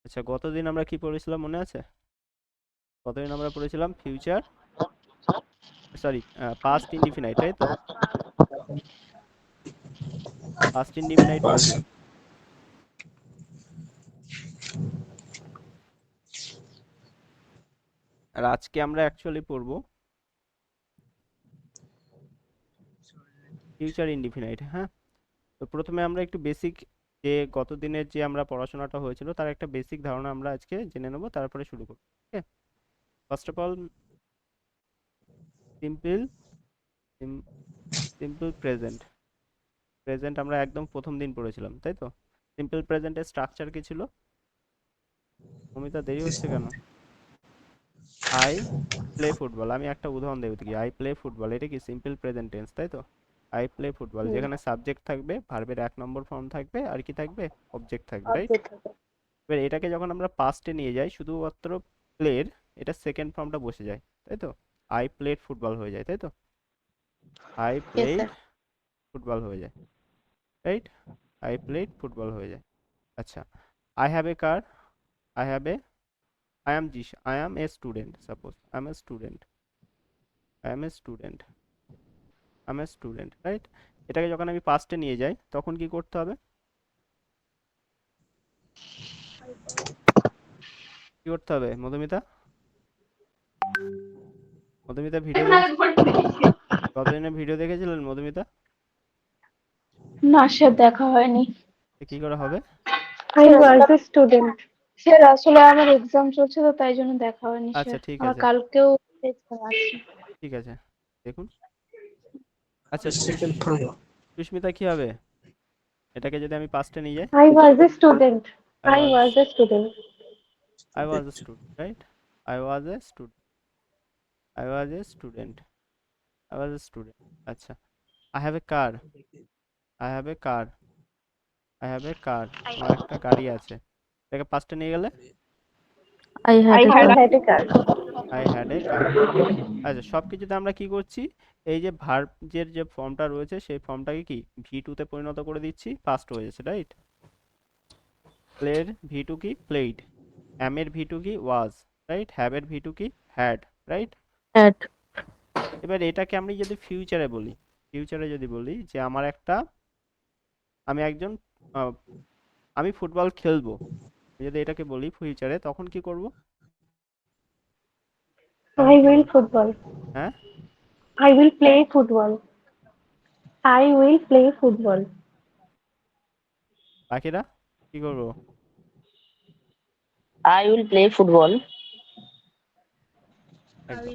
আচ্ছা, গতদিন আমরা কি পড়েছিলাম মনে আছে? গতদিন আমরা পড়েছিলাম ফিউচার, সরি, পাস্ট ইনডিফিনাইট, তাই তো? পাস্ট ইনডিফিনাইট পড়েছিলাম। আর আজকে আমরা অ্যাকচুয়ালি পড়বো ফিউচার ইনডিফিনাইট। হ্যাঁ, তো প্রথমে আমরা একটু বেসিক, যে গত দিনের যে আমরা পড়াশোনাটা হয়েছিল তার একটা বেসিক ধারণা আমরা আজকে জেনে নেব, তারপরে শুরু করব। Okay, first of all simple, simple present. Present আমরা একদম প্রথম দিন পড়েছিলাম, তাই তো? সিম্পল প্রেজেন্টের স্ট্রাকচার কি ছিল? মমিতা, দেরি হচ্ছে কেন? আই প্লে ফুটবল, আমি একটা উদাহরণ দেবো কি, আই প্লে ফুটবল, এটা কি সিম্পল প্রেজেন্ট টেন্স, তাই তো? আই প্লে ফুটবল, হুম, যেখানে সাবজেক্ট থাকবে, ভার্বের 1 নম্বর ফর্ম থাকবে, আর কি থাকবে? অবজেক্ট থাকবে, রাইট? অবজেক্ট থাকে। এবার এটাকে যখন আমরা পাস্টে নিয়ে যাই, শুধুমাত্র প্লের এটা সেকেন্ড ফর্মটা বসে যায়, তাই তো? আই প্লেড ফুটবল হয়ে যায়, তাই তো? I yes played sir. Football হয়ে যায়, রাইট? আই প্লেড ফুটবল হয়ে যায়। আচ্ছা, I have a car, I have A, I am a student, suppose I am a student, I am a student, I am a student, right? এটাকে যখন আমি পাস্টে নিয়ে যাই তখন কি করতে হবে? কি করতে হবে মধুমিতা? মধুমিতা ভিডিও দেখেছি, কতদিনের ভিডিও দেখেছিলেন মধুমিতা? না স্যার, দেখা হয়নি। কি করে হবে? I was a student. Sir আসলে আমার এক্সাম চলছে, তো তাই জন্য দেখা হয়নি আচ্ছা, স্যার। ঠিক আমার আছে, কালকেও এক্সাম আছে। ঠিক আছে, দেখুন। আচ্ছা, সুস্মিতা কি হবে? এটাকে যদি আমি পাস্টে নিয়ে যাই, I was a student. I I was, was a student. I was a student, right? I was a student, I was a student, I was a student. আচ্ছা, I have a car, I have a car, I have a car, আমার একটা গাড়ি আছে। এটাকে পাস্টে নিয়ে গেলে I had a car. I had a car. আচ্ছা, সব কিছুতে আমরা কি করছি? এই যে ভার্বের যে ফর্মটা রয়েছে সেই ফর্মটাকে কি ভি টুতে পরিণত করে দিচ্ছি, পাস্ট হয়ে যাচ্ছে, রাইট? প্লের ভি টু কি প্লেড, অ্যামের ভি টু কি ওয়াজ, রাইট? হ্যাভের ভি টু কি হ্যাড, রাইট? Had. এবার এটাকে আমি যদি ফিউচারে বলি, ফিউচারে যদি বলি যে আমার একটা, আমি একজন, আহ, আমি ফুটবল খেলবো, আমি যদি এটাকে বলি ফিউচারে, তখন কি করব? তখন I কি will করব? football. হ্যাঁ, I will play football. I will play football. বাকিরা কি করব? I will play football. একদম,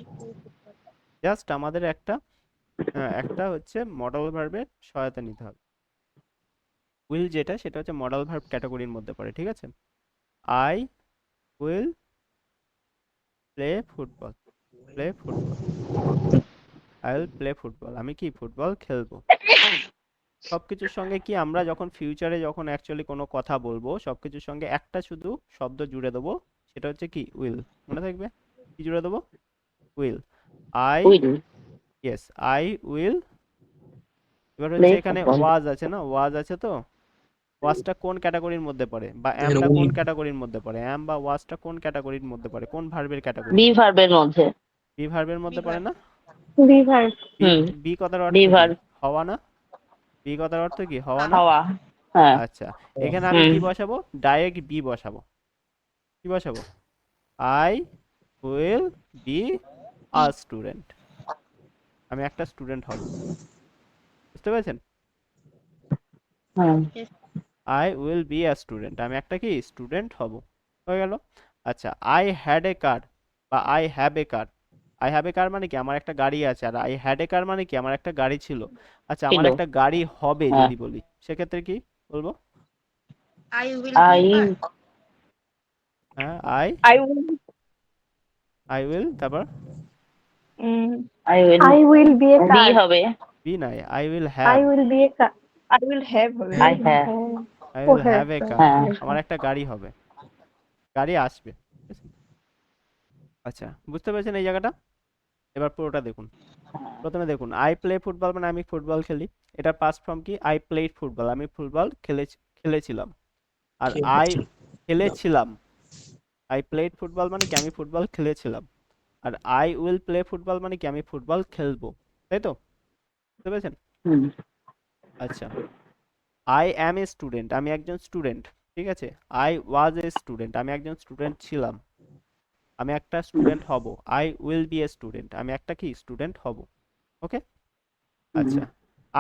জাস্ট আমাদের একটা, একটা হচ্ছে মডাল ভার্বের সহায়তা নিতে হবে। উইল যেটা, সেটা হচ্ছে মডাল ভার্ব ক্যাটাগরির মধ্যে পড়ে, ঠিক আছে? I will play football, play football, I will play football, আমি কি ফুটবল খেলবো। সবকিছুর সঙ্গে কি আমরা যখন ফিউচারে যখন অ্যাকচুয়ালি কোনো কথা বলবো, সবকিছুর সঙ্গে একটা শুধু শব্দ জুড়ে দেবো, সেটা হচ্ছে কি উইল। মনে থাকবে কি জুড়ে দেবো? Will. I, Will yes, I will. এবার হচ্ছে play এখানে football. ওয়াজ আছে না, ওয়াজ আছে তো, ওয়াজটা কোন ক্যাটাগরির মধ্যে পড়ে, বা অ্যামটা কোন ক্যাটাগরির মধ্যে পড়ে, অ্যাম বা ওয়াজটা কোন ক্যাটাগরির মধ্যে পড়ে, কোন ভার্বের ক্যাটাগরির Be মধ্যে? verb এর মধ্যে। বি ভার্বের মধ্যে পড়ে না? Be verb. বি, হুম। বি কথার Be অর্থ কি? verb হওয়া না? বি কথার অর্থ কি? হওয়া না? হওয়া। হ্যাঁ। আচ্ছা, এখানে আমি হুম। কি বসাবো? ডাইরেক্ট বি বসাবো। কি বসাবো? I will be a student, আমি একটা স্টুডেন্ট হব। বুঝতে পেরেছেন? হুম। I will be a student, আমি একটা কি স্টুডেন্ট হব। হয়ে গেল। আচ্ছা, আই হ্যাড এ কার বা I have a car, I have a car মানে কি আমার একটা গাড়ি আছে, আর আই হ্যাড এ কার মানে কি আমার একটা গাড়ি ছিল। আচ্ছা, আমার ছিল। একটা গাড়ি হবে হ্যাঁ। যদি বলি, সেক্ষেত্রে কি বলবো? I হ্যাঁ, I, I will. I will, তারপর I will I will be a be car. হবে বি নাই, I will I have, will be a car. I will have. I have I Oh, will have have. এ কার, হ্যাঁ আমার একটা গাড়ি হবে, গাড়ি আসবে, ঠিক আছে? আচ্ছা, বুঝতে পেরেছেন এই জায়গাটা? এবার পুরোটা দেখুন। প্রথমে দেখুন, আই প্লে ফুটবল মানে আমি ফুটবল খেলি, এটার পাস্ট ফর্ম কি? আই প্লেড ফুটবল, আমি ফুটবল খেলেছিলাম। আর আই খেলেছিলাম, আই প্লেড ফুটবল মানে কি আমি ফুটবল খেলেছিলাম, আর আই উইল প্লে ফুটবল মানে কি আমি ফুটবল খেলবো, তাই তো? বুঝতে পেরেছেন? হুম আচ্ছা, আই অ্যাম এ স্টুডেন্ট, আমি একজন স্টুডেন্ট, ঠিক আছে। আই ওয়াজ এ স্টুডেন্ট, আমি একজন স্টুডেন্ট ছিলাম, আমি একটা হুম স্টুডেন্ট হব। I will be A student, আমি একটা কি স্টুডেন্ট হব। ওকে। হুম আচ্ছা,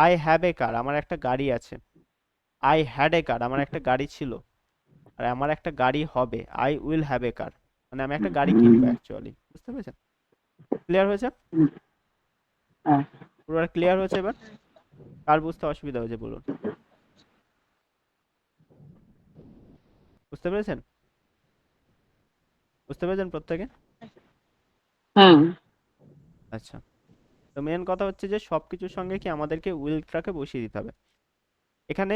আই হ্যাভ এ কার, আমার একটা গাড়ি আছে। আই হ্যাড এ কার, আমার একটা গাড়ি ছিল, আর আমার একটা গাড়ি হবে। I will have a car, মানে আমি একটা গাড়ি কিনবো অ্যাকচুয়ালি। বুঝতে পেরেছেন? ক্লিয়ার হয়েছে? হুম, হ্যাঁ পুরো ক্লিয়ার হয়েছে এবার? কার বুঝতে অসুবিধা হয়েছে বলুন? বুঝতে পেরেছেন? বুঝতে পেরেছেন প্রত্যেকে? হুম আচ্ছা, তো মেন কথা হচ্ছে যে সবকিছুর সঙ্গে কি আমাদেরকে উইলটাকে বসিয়ে দিতে হবে। এখানে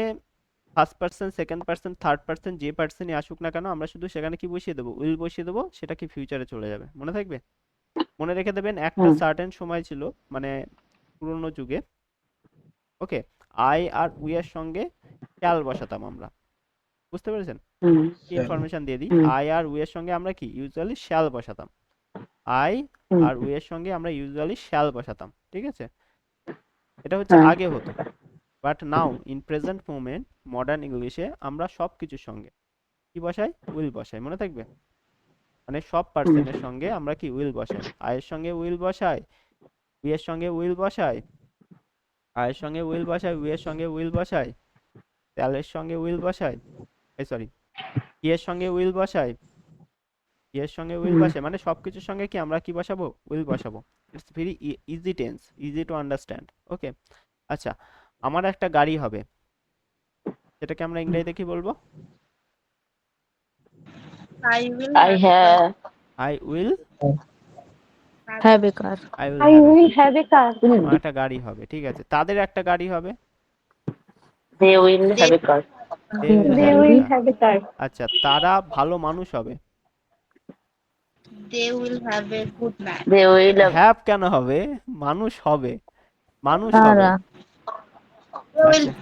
first person, second person, third person, যে পার্সনই আসুক না কেন, আমরা শুধু সেখানে কি বসিয়ে দেবো? উইল বসিয়ে দেবো, সেটা কি ফিউচারে চলে যাবে। মনে থাকবে? মনে রেখে দেবেন একটা হুম সার্টেন সময় ছিল, মানে পুরোনো যুগে, ওকে, আই আর উই এর সঙ্গে শ্যাল বসাতাম আমরা। বুঝতে পেরেছেন? হুম কি ইনফরমেশন দিয়ে দিই, হুম আই আর উই এর সঙ্গে আমরা কি ইউজুয়ালি শ্যাল বসাতাম। আই হুম আর উই এর সঙ্গে আমরা ইউজুয়ালি শ্যাল বসাতাম, ঠিক আছে। এটা হচ্ছে হ্যাঁ আগে হতো, but now in present moment modern ইংলিশে আমরা সব কিছুর সঙ্গে কি বসাই? উইল বসাই। মনে থাকবে? মানে সব হুম পার্সনের সঙ্গে আমরা কি উইল বসাই। আয়ের সঙ্গে উইল বসাই, উই এর সঙ্গে উইল বসাই, আয়ের সঙ্গে উইল বসাই, উই এর সঙ্গে উইল বসাই, শ্যালের সঙ্গে উইল বসাই, এই সরি, কি এর সঙ্গে উইল বসাই, কি এর সঙ্গে উইল হুম বসাই, মানে সবকিছুর সঙ্গে কি আমরা কি বসাবো? উইল বসাবো। It's very easy tense, easy to understand. Okay. আচ্ছা, আমার একটা গাড়ি হবে, সেটাকে আমরা ইংরেজিতে কি বলবো? I will I have a car. have I will, have a car. I will I have a will car. Have a car. আমার একটা গাড়ি হবে, ঠিক আছে। তাদের একটা গাড়ি হবে, they will They have a car. They They will they have a will will car. Have a car. আচ্ছা, তারা ভালো মানুষ হবে। they will have a good man. They will have have কেন হবে? মানুষ হবে, মানুষ হবে। Tara. They will আচ্ছা,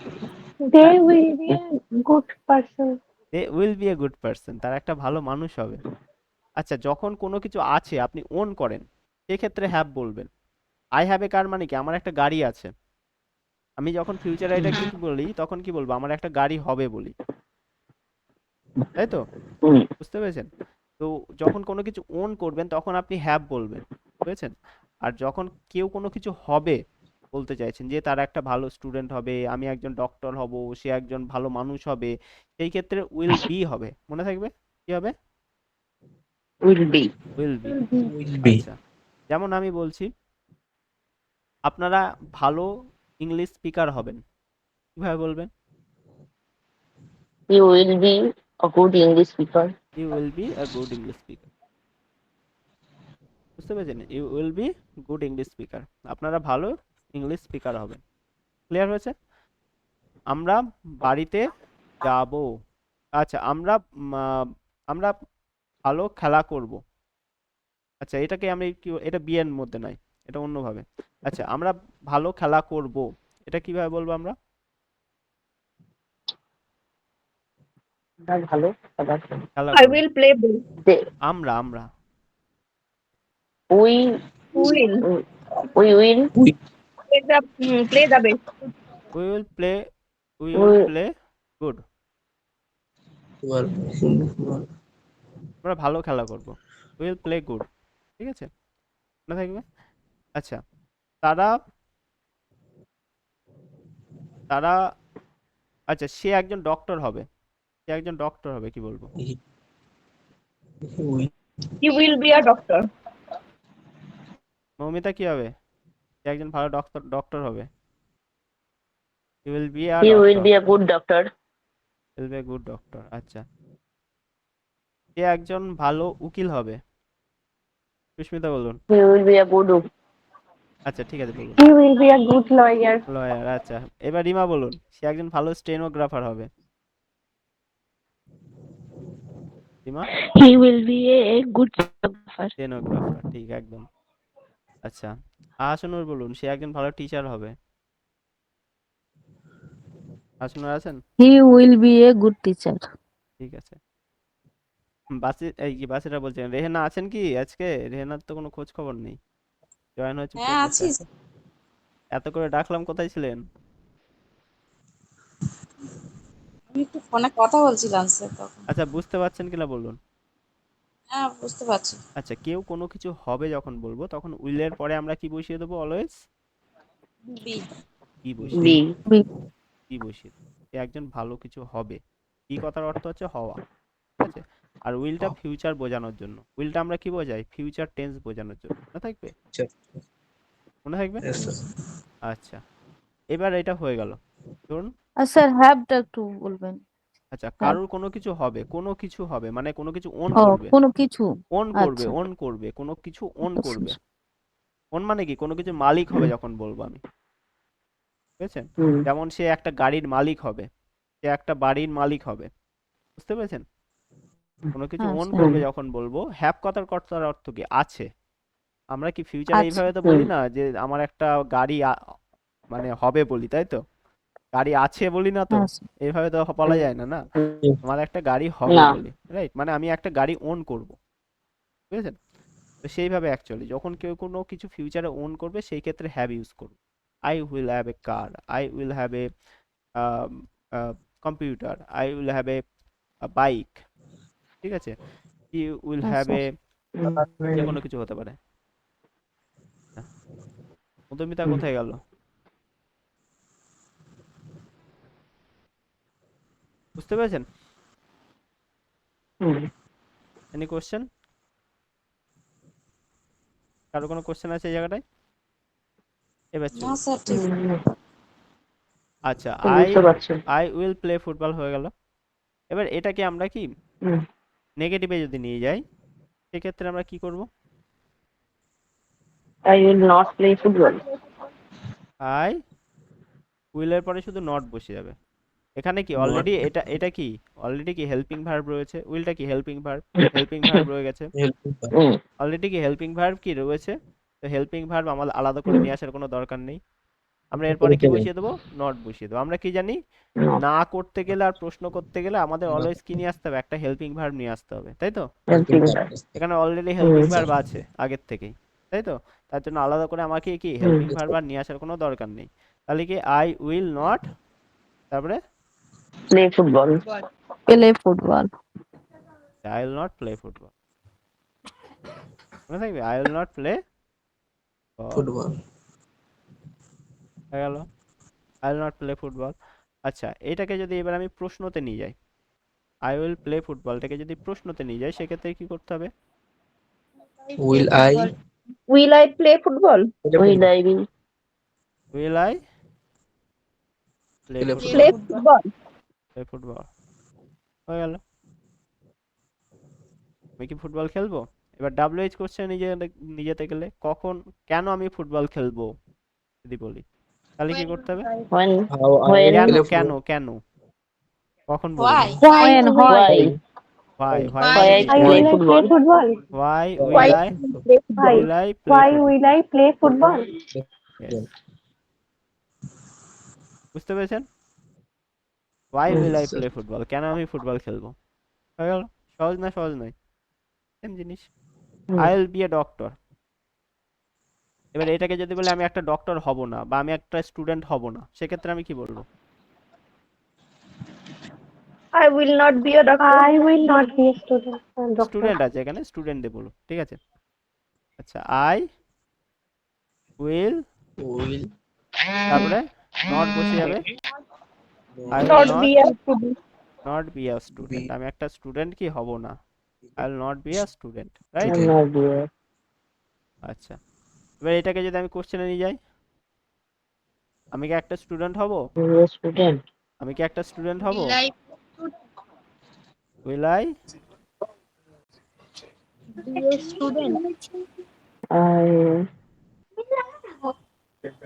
দে হ্যাঁ, will be a good person. They will be a good person, তারা একটা ভালো মানুষ হবে। আচ্ছা, যখন কোনো কিছু আছে আপনি ওন করেন, সেক্ষেত্রে হ্যাভ বলবেন। আই হ্যাভ এ কার মানে কি আমার একটা গাড়ি আছে। আমি যখন ফিউচারে এটাকে কি বলি, তখন কি বলবো? আমার একটা গাড়ি হবে বলি, তাই তো? হুম বুঝতে পেরেছেন? তো যখন কোনো কিছু ওন করবেন তখন আপনি হ্যাভ বলবেন, বুঝেছেন? আর যখন কেউ কোনো কিছু হবে বলতে চাইছেন, যে তার একটা ভালো স্টুডেন্ট হবে, আমি একজন ডক্টর হব, সে একজন ভালো মানুষ হবে, সেই ক্ষেত্রে উইল বি হবে। মনে থাকবে? কি হবে? will be will be. will be. আচ্ছা, যেমন আমি বলছি, আপনারা ভালো ইংলিশ স্পিকার হবেন, কিভাবে বলবেন? you will be a good English speaker. You will be a good English speaker. বুঝতে পেরেছেন? You will be good English speaker, আপনারা ভালো ইংলিশ স্পিকার হবেন। ক্লিয়ার হয়েছে? আমরা বাড়িতে যাব। আচ্ছা, আমরা ভালো খেলা করব। আচ্ছা, এটাকে আমি কি, এটা বি এর মধ্যে নাই, এটা অন্যভাবে। আচ্ছা, আমরা ভালো খেলা করব, এটা কিভাবে বলবো আমরা? আমরা ভালো খাবার খাই। খেলা I করব, will play ball. They- আমরা we Will we will play the best. We will play, we will we play good, Well, আমরা ভালো খেলা করব, উইল প্লে গুড, ঠিক আছে? মনে থাকবে? আচ্ছা, তারা তারা আচ্ছা, সে একজন ডক্টর হবে, সে একজন ডক্টর হবে, কি বলবো? will He will be a doctor. Moumita কি হবে? সে একজন ভালো ডক্টর হবে, he will be a he will doctor, be a good doctor. Will be a good doctor. আচ্ছা, সে একজন ভালো উকিল হবে, সুস্মিতা বলুন। He will be a good আচ্ছা, ঠিক আছে, বলুন। He will be a good lawyer. Lawyer. আচ্ছা, এবার রিমা বলুন, সে একজন ভালো স্টেনোগ্রাফার হবে। Rima? He will be a good photographer. Stenographer, ঠিক একদম। আচ্ছা, আহাসনুর বলুন, সে একজন ভালো টিচার হবে। আহাসনুর আছেন? He will be a good teacher. ঠিক আছে। এই কি বাসিরা বলছেন, রেহেনা আছেন কি আজকে? রেহেনার তো কোনো খোঁজ খবর নেই। জয়েন হয়েছে হ্যাঁ আছি প্রজেক্টে। এত করে ডাকলাম, কোথায় ছিলেন? আমি একটু ফোনে কথা বলছিলাম স্যার তখন। আচ্ছা, বুঝতে পারছেন কিনা বলুন। হ্যাঁ বুঝতে পারছি। আচ্ছা, কেউ কোনো কিছু হবে যখন বলবো তখন উইলের পরে আমরা কি বসিয়ে দেবো অলওয়েজ? বি। কি বসিয়ে বি দেবো? B. কি বসিয়ে দেবো? যে একজন ভালো কিছু হবে। কি কথার অর্থ হচ্ছে হওয়া, ঠিক আছে? আর উইলটা ফিউচার বোঝানোর জন্য। উইলটা আমরা কি বোঝাই? ফিউচার টেন্স বোঝানোর জন্য। মনে থাকবে? মনে থাকবে? Yes, sir. আচ্ছা, এবার এটা হয়ে গেল। ধরুন, স্যার have টা একটু বলবেন। আচ্ছা, have. কারোর কোনো কিছু হবে, কোনো কিছু হবে মানে কোনো কিছু ওন ও করবে, কোনো কিছু। ওন করবে, আচ্ছা। ওন করবে, কোনো কিছু ওন আচ্ছা, করবে। ওন মানে কি? কোনো কিছু মালিক হবে যখন বলবো আমি, বুঝেছেন? হুম যেমন সে একটা গাড়ির মালিক হবে, সে একটা বাড়ির মালিক হবে, বুঝতে পেরেছেন? কোনো কিছু হ্যাঁ ওন স্যার। করবে যখন বলবো। হ্যাভ কথার কথার অর্থ কি? আছে। আমরা কি ফিউচারে আচ্ছা। এইভাবে তো বলি না যে আমার একটা গাড়ি মানে হবে বলি, তাই তো? গাড়ি আছে বলি না তো, হ্যাঁ স্যার। এইভাবে তো বলা যায় না, না? আমার একটা গাড়ি হবে না বলি, রাইট? মানে আমি একটা গাড়ি ওন করব, বুঝেছেন? তো সেইভাবে অ্যাকচুয়ালি যখন কেউ কোনো কিছু ফিউচারে ওন করবে সেই ক্ষেত্রে হ্যাভ ইউজ করব। I will have a car, I will have a computer, I will have a bike, ঠিক আছে? হি উইল হ্যাঁ হ্যাভ স্যার। এ, যে কোনো কিছু হতে পারে। মধুমিতা কোথায় গেল? বুঝতে পেরেছেন? হুম এনি কোশ্চেন? কারো কোনো কোশ্চেন আছে এই জায়গাটায়? এবার না চলুন। স্যার ঠিক। আচ্ছা, বুঝতে পারছি আই উইল প্লে ফুটবল হয়ে গেল। এবার এটাকে আমরা কি হুম নেগেটিভে যদি নিয়ে যাই, সেক্ষেত্রে আমরা কি করব? I will not play football I উইলের পরে শুধু নট বসে যাবে। এখানে কি Not. অলরেডি এটা এটা কি অলরেডি কি হেল্পিং ভার্ব রয়েছে? উইলটা কি হেল্পিং ভার্ব? হেল্পিং ভার্ব রয়ে গেছে। Helping verb. হুম অলরেডি কি হেল্পিং ভার্ব কি রয়েছে? তো হেল্পিং ভার্ব আমাদের আলাদা করে নিয়ে আসার কোনো দরকার নেই। আমরা এরপরে কি বসিয়ে দেবো? নট বসিয়ে দেবো। আমরা কি জানি, Not. না করতে গেলে আর প্রশ্ন করতে গেলে আমাদের অলওয়েজ কি নিয়ে আসতে হবে? একটা হেল্পিং ভার্ব নিয়ে আসতে হবে, তাই তো? হেল্পিং এখানে অলরেডি হেল্পিং হুম ভার্ব আছে আগের থেকেই, তাই তো? তার জন্য আলাদা করে আমাকে কি হেল্পিং ভার্ব আর নিয়ে আসার কোনো দরকার নেই। তাহলে কি আই উইল নট, তারপরে play football play football. I will not play football. মনে থাকবে? I will not play Football. হয়ে গেল। I will not play football. আচ্ছা, এটাকে যদি এবার আমি প্রশ্নতে নিয়ে যাই, আই উইল প্লে ফুটবলটাকে যদি প্রশ্নতে নিয়ে যাই, সেক্ষেত্রে কি করতে হবে? Will I Will I play football? Will I be will I play play football? Play football? football. Play football হয়ে গেল। আমি কি ফুটবল খেলবো? এবার WH কোশ্চেন নিজেতে গেলে কখন, কেন আমি ফুটবল খেলবো যদি বলি, তাহলে কি করতে হবে? when How I When? কেন play কেন football? কেন কখন Why? বলবো? When হয়। why Why why I Why play will I play football football? Why Why will I play football? will I play Why football? will I play football? Yes. বুঝতে পেরেছেন? Why hmm, will I Yes, sir. play football? কেন আমি football খেলবো? হয়ে গেল। সহজ না? সহজ নয়? সেম জিনিস। হুম। I will be a doctor. এবার এটাকে যদি বলে আমি একটা ডক্টর হব না বা আমি একটা স্টুডেন্ট হব না, সেক্ষেত্রে আমি কি বলবো? I will not be a doctor. I will not be a student. Doctor. Student আছে এখানে, স্টুডেন্ট দিয়ে বলো, ঠিক আছে? আচ্ছা, I will, Will তারপরে নট বসে যাবে। I will Not not be a student. be a student. be আমি একটা স্টুডেন্ট কি হব না। I will not be a student, right? I'm not be a আচ্ছা, এবার এটাকে যদি আমি কোশ্চেনে নিয়ে যাই, আমি কি একটা স্টুডেন্ট হব? student আমি কি একটা স্টুডেন্ট হব? Will I Be a student. I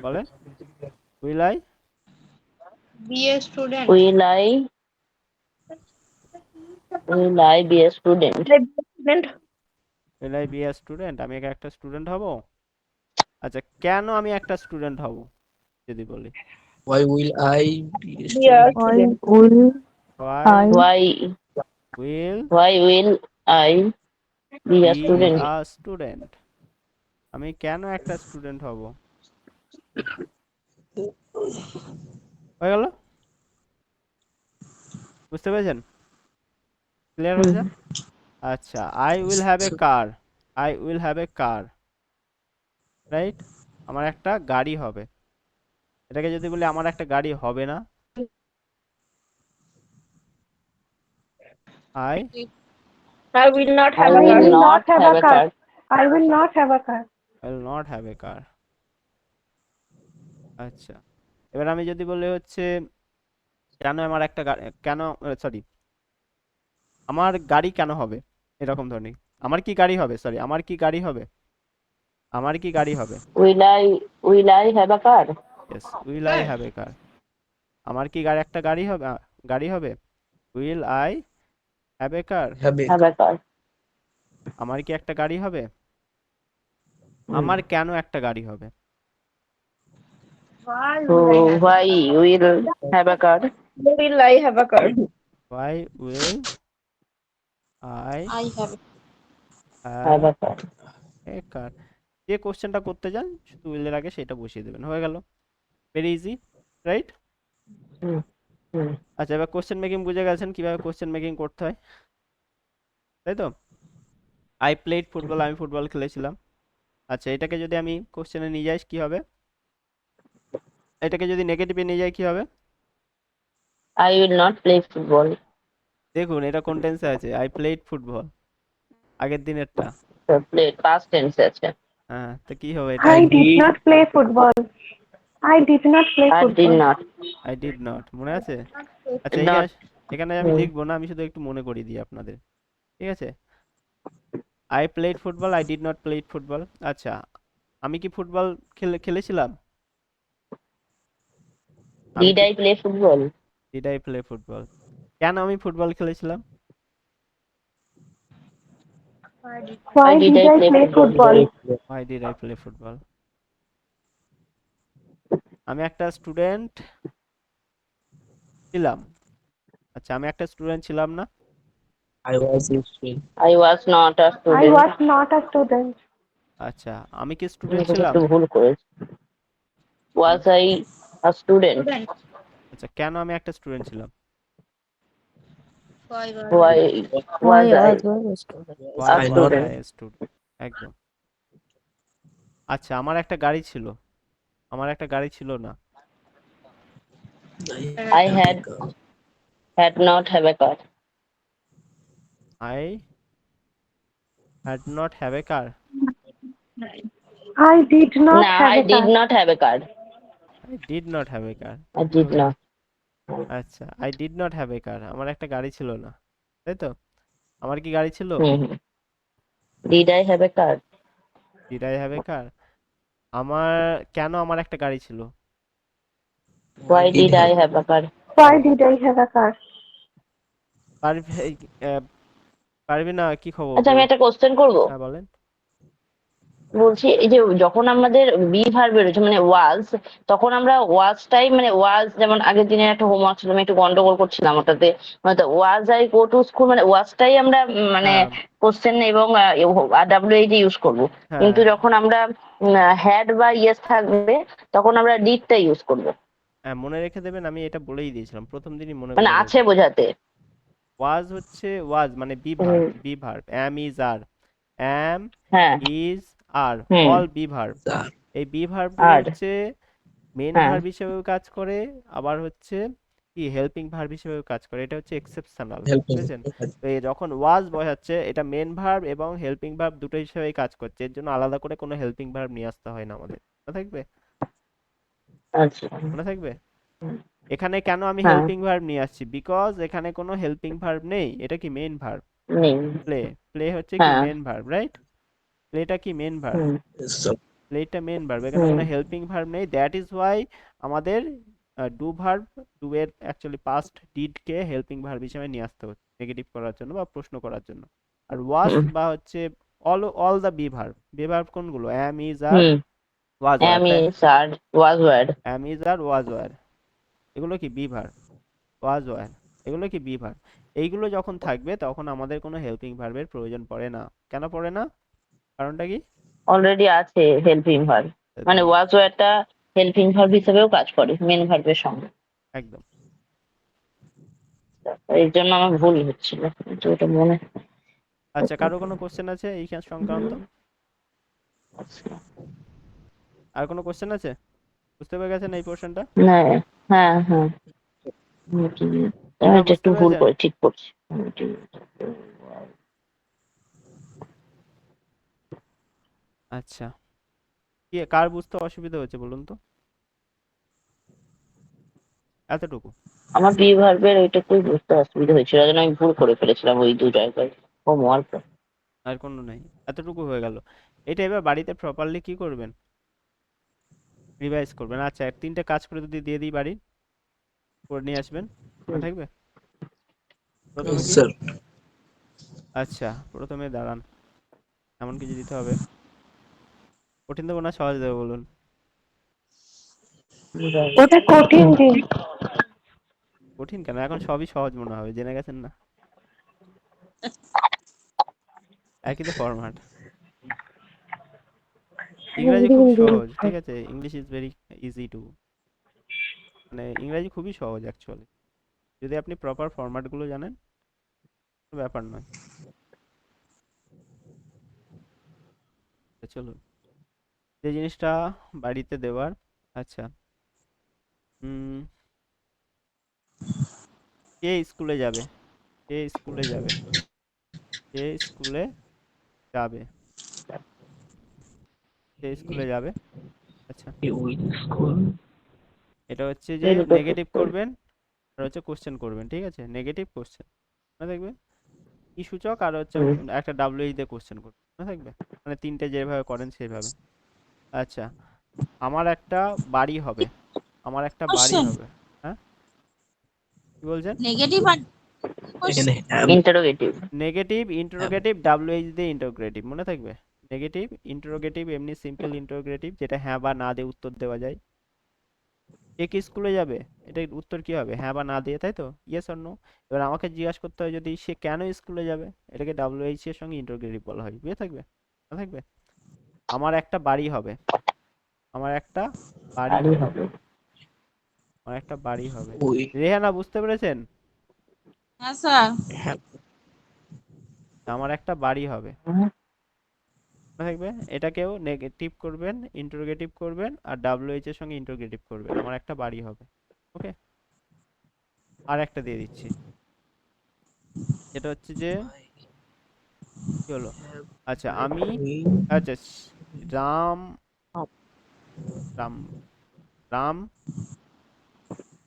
বলেন? Will I Be a student. will I be a student Will I be a student? will I be a student? আমি কি একটা স্টুডেন্ট হব? আচ্ছা, কেন আমি একটা স্টুডেন্ট হব যদি বলি? why will I be a Be a student? Why student. will Why I why will why will I be a be student? A student. আমি কেন একটা স্টুডেন্ট হব? হয়ে গেল? বুঝতে পেরেছেন? ক্লিয়ার হয়েছে? আচ্ছা, I will have a car. I will have a car, right? আমার একটা গাড়ি হবে। এটাকে যদি বলি আমার একটা গাড়ি হবে না, I I will not I have a I car. will will not not have have a a car. car. I will not have a car. Will not have a car. আচ্ছা, এবার আমি যদি বলি হচ্ছে কেন আমার একটা কেন, সরি, আমার গাড়ি কেন হবে, এরকম ধরনের। আমার কি গাড়ি হবে, সরি, আমার কি গাড়ি হবে, আমার কি গাড়ি হবে? Will I have a car? Yes, will I have a car. আমার কি গাড়ি, একটা গাড়ি হবে, গাড়ি হবে। Will I have a car. Have a Have a car. আমার কি একটা গাড়ি হবে? Hmm. আমার কেন একটা গাড়ি হবে? Why So why will have a car? will I have a car? Why will I I have Have have a car. a car? যে কোশ্চেনটা করতে যান শুধু উইলের আগে সেটা বসিয়ে দেবেন, হয়ে গেল। Very easy, right? Hmm. Hmm. আচ্ছা, এবার কোশ্চেন মেকিং বুঝে গেছেন কিভাবে কোশ্চেন মেকিং করতে হয়, তাই তো? আই প্লেড ফুটবল, আমি ফুটবল খেলেছিলাম। আচ্ছা, এটাকে যদি আমি কোশ্চেনে নিয়ে যাই কি হবে? এটাকে যদি নেগেটিভে নিয়ে যাই কি হবে? I will not play football. দেখুন এটা কোন টেন্সে আছে, আই প্লেড ফুটবল, আগের দিনেরটা। So play past tense আছে। হ্যাঁ, তো কি হবে এটা? I did not play football. I did not play I did football. not. I did not, মনে আছে? আচ্ছা, Did এখানে not. এখানে আমি Hmm. লিখবো না, আমি শুধু একটু মনে করিয়ে দিই আপনাদের, ঠিক আছে? I played football, I did not played football. আচ্ছা, আমি কি ফুটবল খেলেছিলাম? আমি Did কি I play football? Did I play football? কেন আমি ফুটবল খেলেছিলাম? Why did I play football? Why did I play football? আমি একটা স্টুডেন্ট ছিলাম। আচ্ছা, আমি একটা স্টুডেন্ট ছিলাম না। I was a student. I was not a I student. was not a student. আচ্ছা, আমি কি আমি স্টুডেন্ট কিন্তু ছিলাম? একটু ভুল করেছি। Was I a student? Student. আচ্ছা, কেন আমি একটা স্টুডেন্ট ছিলাম? Why Why Why was I are you a student? Why a was student? I a student, একদম। আচ্ছা, আমার একটা গাড়ি ছিল, আমার একটা গাড়ি ছিল না। I had not have a car. I had not have a car. I did not No, have I a did car. not have a car. I did not have a car. I did not. আচ্ছা, I did not have a car, আমার একটা গাড়ি ছিল না, তাই তো? আমার কি গাড়ি ছিল? Hmm. Did I have a car? Did I have a car? আমার কেন আমার একটা গাড়ি ছিল? Why did I have a car? Why did I have a car? পারবি না, কি খবর? আচ্ছা আমি একটা কোশ্চেন করব। হ্যাঁ, বলেন। বলছি এই যে যখন আমাদের বি ভার্ব বেরোচ্ছে মানে ওয়াজ, তখন আমরা ওয়াজটাই মানে ওয়াজ, যেমন আগের দিনের একটা হোমওয়ার্ক ছিল, আমি একটু গন্ডগোল করছিলাম ওটাতে, মানে was I go to school মানে ওয়াজটাই আমরা মানে হ্যাঁ, কোশ্চেন এবং ডাব্লিউএইচ ইউজ করব। হ্যাঁ, কিন্তু যখন আমরা হ্যাড বা ইয়েস থাকবে তখন আমরা ডিডটা ইউজ করব, হ্যাঁ, মনে রেখে দেবেন, আমি এটা বলেই দিয়েছিলাম প্রথম দিনই, মনে মানে করে আছে বোঝাতে। ওয়াজ হচ্ছে ওয়াজ মানে be verb, be verb am is are, am হ্যাঁ is are, hmm all be verb. Sir. এই বি ভার্বগুলো আর হচ্ছে মেন হ্যাঁ ভার্ব হিসেবেও কাজ করে, আবার হচ্ছে কি হেল্পিং ভার্ব হিসেবেও কাজ করে। এটা হচ্ছে এক্সেপশনাল, Helping. বুঝেছেন? তো এই যখন ওয়াজ বোঝাচ্ছে এটা মেন ভার্ব এবং হেল্পিং ভার্ব দুটো হিসেবেই কাজ করছে, এর জন্য আলাদা করে কোনো হেল্পিং ভার্ব নিয়ে আসতে হয় না আমাদের। মনে থাকবে? আচ্ছা মনে থাকবে? এখানে কেন আমি হ্যাঁ হেল্পিং ভার্ব নিয়ে আসছি? বিকজ এখানে কোনো হেল্পিং ভার্ব নেই, এটা কি মেন ভার্ব। নেই প্লে, প্লে হচ্ছে কি হ্যাঁ মেন ভার্ব, রাইট? প্লেটা কি মেন ভার্ব, হুম Yes, sir. প্লেটা মেন ভার্ব, এখানে হুম কোনো হেল্পিং ভার্ব নেই। দ্যাট ইজ ওয়াই আমাদের ডু ভার্ব, ডু এর actually past did K helping verb হিসেবে নিয়ে আসতে হচ্ছে নেগেটিভ করার জন্য বা প্রশ্ন করার জন্য। আর ওয়াজ হুম বা হচ্ছে অল দ্য বি ভার্ব কোনগুলো? Am is are hmm was were, am তাই? is are was were am is are was were, এগুলো কি বি ভার্ব। ওয়াজ ওয়ার, এগুলো কি বি ভার্ব। এইগুলো যখন থাকবে তখন আমাদের কোনো হেল্পিং ভার্বের প্রয়োজন পড়ে না। কেন পড়ে না? কারণটা কি? অলরেডি আছে হেল্পিং ভার্ব, মানে হেল্পিং ওয়াজও একটা হেল্পিং ভার্ব হিসেবেও কাজ করে মেন ভার্বের সঙ্গে। একদম। এর জন্য আমার ভুল হচ্ছিল, কিন্তু ওটা মনে আচ্ছা, কারো কোনো কোশ্চেন আছে এইখান সংক্রান্ত? হচ্ছে না। আর কোনো কোশ্চেন আছে? বুঝতে পেরে গেছেন এই পোর্শনটা? না, হ্যাঁ হ্যাঁ, আমি এবার এটা বুঝতে একটু ভুল পেরেছেন? করে ঠিক করছি। আচ্ছা, কি কার বুঝতে অসুবিধা হচ্ছে বলুন তো? এতটুকু? আমার বি ভার্বের ওইটুকুই বুঝতে অসুবিধা হয়েছিল, যেন আমি ভুল করে ফেলেছিলাম ওই দু জায়গায় হোমওয়ার্ক। আর কোনো নাই, এতটুকু হয়ে গেল। এটা এবার বাড়িতে প্রপারলি কি করবেন? রিভাইজ করবেন। আচ্ছা, তিনটে কাজ করে যদি দিয়ে দিই বাড়ি, করে নিয়ে আসবেন, মনে থাকবে? প্রথমে Yes, কি? sir. আচ্ছা, প্রথমে দাঁড়ান, এমন কিছু দিতে হবে। কঠিন দেবো না সহজ দেবো বলুন? ওটা কঠিন দিন। কঠিন কেন? এখন সবই সহজ মনে হবে, জেনে গেছেন না? একই তো ফরম্যাট। ইংরাজি হিন্দি খুব হিন্দি সহজ, ঠিক আছে? English is very easy to, মানে ইংরাজি খুবই সহজ অ্যাকচুয়ালি, যদি আপনি প্রপার ফরম্যাটগুলো জানেন, কোনো ব্যাপার নয়। তো চলুন, যে জিনিসটা বাড়িতে দেওয়ার। আচ্ছা, হুম, কে স্কুলে যাবে? কে স্কুলে যাবে? কে স্কুলে যাবে? কে স্কুলে যাবে? আচ্ছা, You will school. এটা হচ্ছে যে নেগেটিভ করবেন আর হচ্ছে কোশ্চেন করবেন, ঠিক আছে? নেগেটিভ কোশ্চেন, মনে থাকবে? কি সূচক আর হচ্ছে একটা ডাব্লিউএইচ দিয়ে কোশ্চেন করবেন, মনে থাকবে? মানে তিনটে যেভাবে করেন সেইভাবে। আচ্ছা, আমার একটা বাড়ি হবে। আমার একটা বাড়ি Question. হবে। হ্যাঁ, কি বলছেন? Negative and এখানে question. have interrogative. Negative have interrogative WH দিয়ে ইন্টারোগেটিভ, মনে থাকবে? নেগেটিভ ইন্টারোগেটিভ এমনি সিম্পল ইন্টারোগেটিভ, যেটা হ্যাঁ বা না দিয়ে উত্তর দেওয়া যায়। কে কি স্কুলে যাবে, এটার উত্তর কি হবে? হ্যাঁ বা না দিয়ে, তাই তো? Yes or no. এবার আমাকে জিজ্ঞাসা করতে হয় যদি সে কেন স্কুলে যাবে, এটাকে ডাব্লিউএইচ এর সঙ্গে ইন্টারোগেটিভ বলা হয়, বুঝে থাকবে? মনে থাকবে? আমার একটা বাড়ি হবে। আমার একটা বাড়ি আরই হবে। হবে। আমার একটা বাড়ি হবে। we রেহানা, বুঝতে পেরেছেন? Yes, sir. have আমার একটা বাড়ি হবে, হুম, মনে থাকবে? এটাকেও নেগেটিভ করবেন, ইন্টারোগেটিভ করবেন, আর ডাব্লিউএইচ এর সঙ্গে ইন্টারোগেটিভ করবেন। আমার একটা বাড়ি হবে। ওকে, আর একটা দিয়ে দিচ্ছি, যেটা হচ্ছে যে কি হলো? আচ্ছা, আমি, been আচ্ছা, রাম, রাম, রাম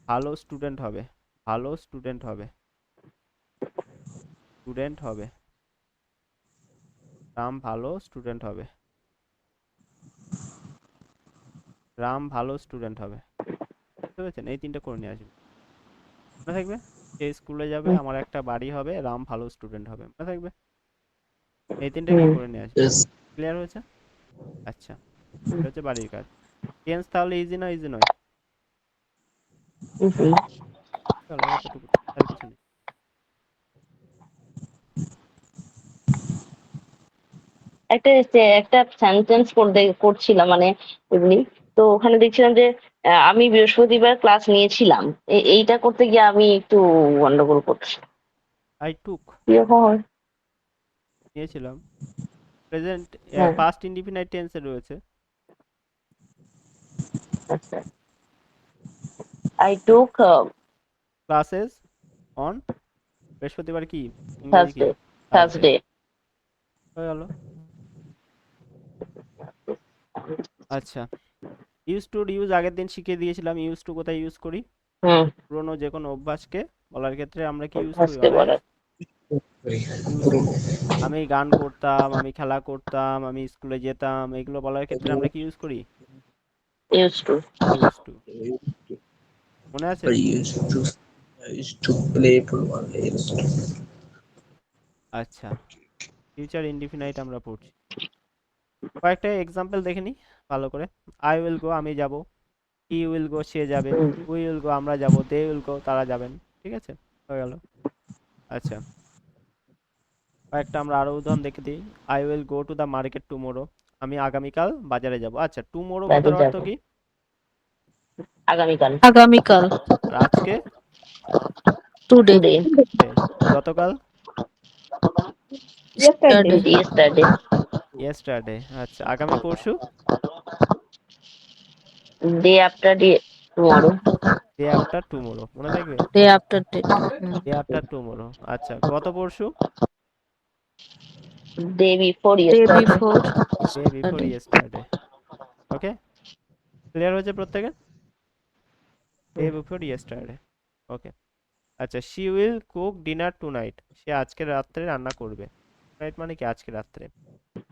ভালো স্টুডেন্ট হবে। ভালো স্টুডেন্ট হবে। স্টুডেন্ট হবে। রাম ভালো স্টুডেন্ট হবে। রাম ভালো স্টুডেন্ট হবে। বুঝতে পেরেছেন? এই তিনটা করে নিয়ে আসবেন, মনে থাকবে? কে স্কুলে যাবে, আমার একটা বাড়ি হবে, রাম ভালো স্টুডেন্ট হবে, মনে থাকবে? এই তিনটাকেই করে নিয়ে আসবেন। yes. ক্লিয়ার হয়েছে? আচ্ছা, এটা হচ্ছে বাড়ির কাজ। টেন্স তাহলে ইজি না ইজি নয়? চলো, এতটুকু, আর কিছু নেই। একটা সেন্টেন্স করছিলাম, মানে এমনি। তো ওখানে দেখছিলাম যে আমি বৃহস্পতিবার ক্লাস নিয়েছিলাম, এইটা করতে গিয়ে আমি একটু গন্ডগোল করছি। আই টুক কিরকম হয়? নিয়েছিলাম, প্রেজেন্ট হ্যাঁ, পাস্ট ইনডিফিনাইট টেন্সে রয়েছে। আচ্ছা। আই টুক ক্লাসেস অন, বৃহস্পতিবার কি ইংরেজি কি? থার্সডে। থার্সডে। থার্সডে। হয়ে গেল। আচ্ছা, ইউজ টু ইউজ আগের দিন শিখিয়ে দিয়েছিলাম। ইউজ টু কোথায় ইউজ করি? হুম, পুরোনো যে কোনো অভ্যাসকে বলার ক্ষেত্রে আমরা কি ইউজ করি? থার্সডে অলওয়েজ বলার। Use to. আমি গান করতাম, আমি খেলা করতাম, আমি স্কুলে যেতাম, এগুলো বলার ক্ষেত্রে আমরা কি ইউজ করি? Use to. Use to. মনে আছে? I used to play football. I used to. আচ্ছা, ফিউচার ইনডিফিনাইট আমরা পড়ছি। কয়েকটা এক্সাম্পল দেখে নিই ভালো করে। আই উইল গো, আমি যাব। হি উইল গো, সে যাবে। উই উইল গো, আমরা যাব। দে উইল গো, তারা যাবেন। ঠিক আছে, হয়ে গেল। আচ্ছা, কয়েকটা আমরা আরো উদাহরণ দেখে দিই। I will go to the market tomorrow. আমি আগামীকাল বাজারে যাব। আচ্ছা, টুমোরো কাজে কথার অর্থ যাব কি? আগামীকাল, আগামীকাল, আর আজকে? Today, today, today. গতকাল? Yesterday. Study, yesterday, yesterday. আচ্ছা, আগামী পরশু? Day after day tomorrow, day after tomorrow, মনে থাকবে? Day after day, day after tomorrow. আচ্ছা, গত পরশু? Day before day yesterday. Before day before study. Yesterday. Okay, clear হয়েছে প্রত্যেকে? Day before yesterday. ওকে। আচ্ছা, she will cook dinner tonight. সে আজকে রাত্রে রান্না করবে। টুনাইট মানে কি? আজকে রাত্রে।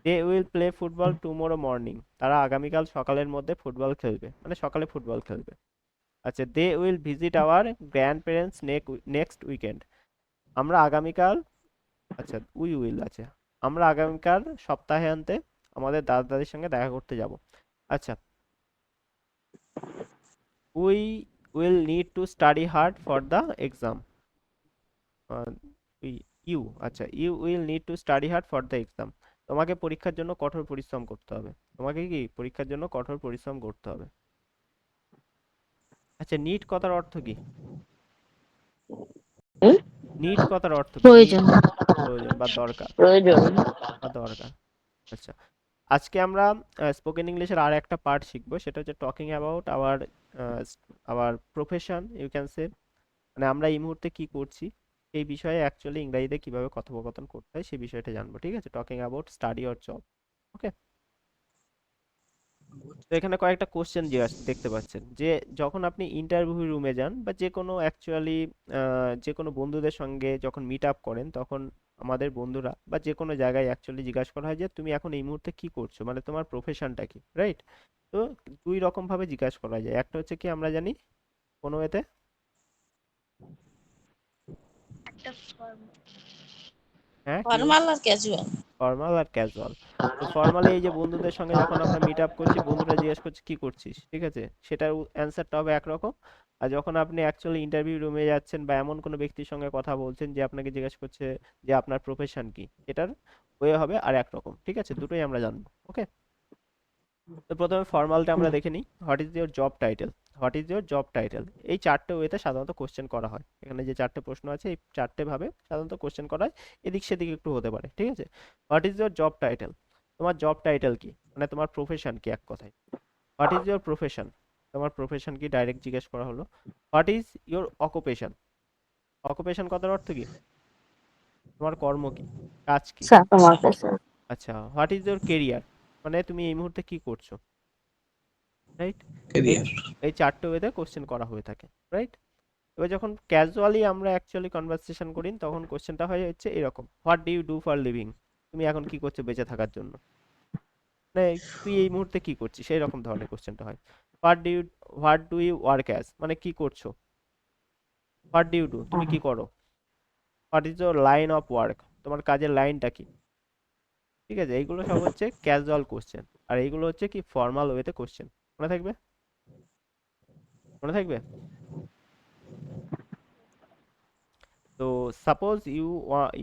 They will play football tomorrow morning. তারা আগামীকাল সকালের মধ্যে ফুটবল খেলবে, মানে সকালে ফুটবল খেলবে। আচ্ছা, they will visit our grandparents next weekend. আমরা আগামীকাল, আচ্ছা উই উইল, আচ্ছা আমরা আগামীকাল সপ্তাহান্তে আমাদের দাদা দাদির সঙ্গে দেখা করতে যাব। আচ্ছা, we will need to study hard for the exam. You, আচ্ছা you will need to study hard for the exam. তোমাকে পরীক্ষার জন্য কঠোর পরিশ্রম করতে হবে। তোমাকে কি পরীক্ষার জন্য কঠোর পরিশ্রম করতে হবে। আচ্ছা, নিড কথার অর্থ কি? হুম? নিড কথার অর্থ কি? নিড, প্রয়োজন, প্রয়োজন বা দরকার, প্রয়োজন। বা দরকার। আচ্ছা, আজকে আমরা স্পোকেন ইংলিশের আর একটা পার্ট শিখবো, সেটা হচ্ছে talking about our our profession, you can say. মানে আমরা এই মুহূর্তে কি করছি এই বিষয়ে অ্যাকচুয়ালি ইংরেজিতে কিভাবে কথোপকথন করতে হয় সেই বিষয়টা জানবো, ঠিক আছে? Talking about study or job. Okay. তো এখানে কয়েকটা কোশ্চেন দেখতে পাচ্ছেন যে যখন আপনি ইন্টারভিউ রুমে যান বা যে কোনো অ্যাকচুয়ালি যে কোনো বন্ধুদের সঙ্গে যখন মিট আপ করেন, তখন আমাদের বন্ধুরা বা যে কোনো জায়গায় অ্যাকচুয়ালি জিজ্ঞাসা করা হয় যে তুমি এখন এই মুহূর্তে কি করছো, মানে তোমার প্রফেশনটা কি, রাইট? তো দুই রকম ভাবে জিজ্ঞাসা করা যায়। একটা হচ্ছে কি আমরা জানি কোনো এতে, হ্যাঁ কি বল, ফর্মাল আর ক্যাজুয়াল। ফর্মাল আর ক্যাজুয়াল। তো ফর্মালি এই যে বন্ধুদের সঙ্গে যখন আমরা মিট আপ করছি, বন্ধুরা জিজ্ঞেস করছে কি করছিস, ঠিক আছে, সেটার অ্যান্সারটা হবে একরকম। আর যখন আপনি অ্যাকচুয়ালি ইন্টারভিউ রুমে যাচ্ছেন বা এমন কোনো ব্যক্তির সঙ্গে কথা বলছেন যে আপনাকে জিজ্ঞেস করছে যে আপনার প্রফেশন কি, এটার ওয়ে হবে আর একরকম, ঠিক আছে? দুটোই আমরা জানবো। ওকে। তো প্রথমে ফর্মালটা আমরা দেখে নিই। What is your job title. What is your job title, এই চারটে ওয়েতে সাধারণত কোশ্চেন করা হয়। এখানে যে চারটে প্রশ্ন আছে এই চারটে ভাবে সাধারণত কোশ্চেন করা হয়, এদিক সেদিক একটু হতে পারে, ঠিক আছে? What is your job title, তোমার জব টাইটেল কি, মানে তোমার প্রফেশন কি এক কথায়। হোয়াট ইজ ইওর প্রফেশন, তোমার প্রফেশন কি ডাইরেক্ট জিজ্ঞেস করা হলো। What is your occupation, occupation কথার অর্থ কি, তোমার কর্ম কি, কাজ কি। স্যার, তোমার কাছে আচ্ছা, হোয়াট ইজ ইওর কেরিয়ার, মানে তুমি এই মুহূর্তে কি করছো, রাইট? এই career. এই চারটে ওয়েতে কোশ্চেন করা হয়ে থাকে, রাইট? এবার যখন ক্যাজুয়ালি আমরা অ্যাকচুয়ালি কনভারসেশন করি তখন কোশ্চেনটা হয় হচ্ছে এরকম, what do you do for living, তুমি এখন কি করছো বেঁচে থাকার জন্য, মানে তুই এই মুহূর্তে কি করছিস, সেই রকম ধরনের কোশ্চেনটা হয়। What do you work as, মানে কি করছো। হোয়াট ডু ইউ ডু, তুমি কি করো। What is your line of work, তোমার কাজের লাইনটা কি, ঠিক আছে? এইগুলো সব হচ্ছে ক্যাজুয়াল কোশ্চেন, আর এইগুলো হচ্ছে কি ফর্মাল ওয়েতে কোশ্চেন। মনে থাকবে, মনে থাকবে। তো suppose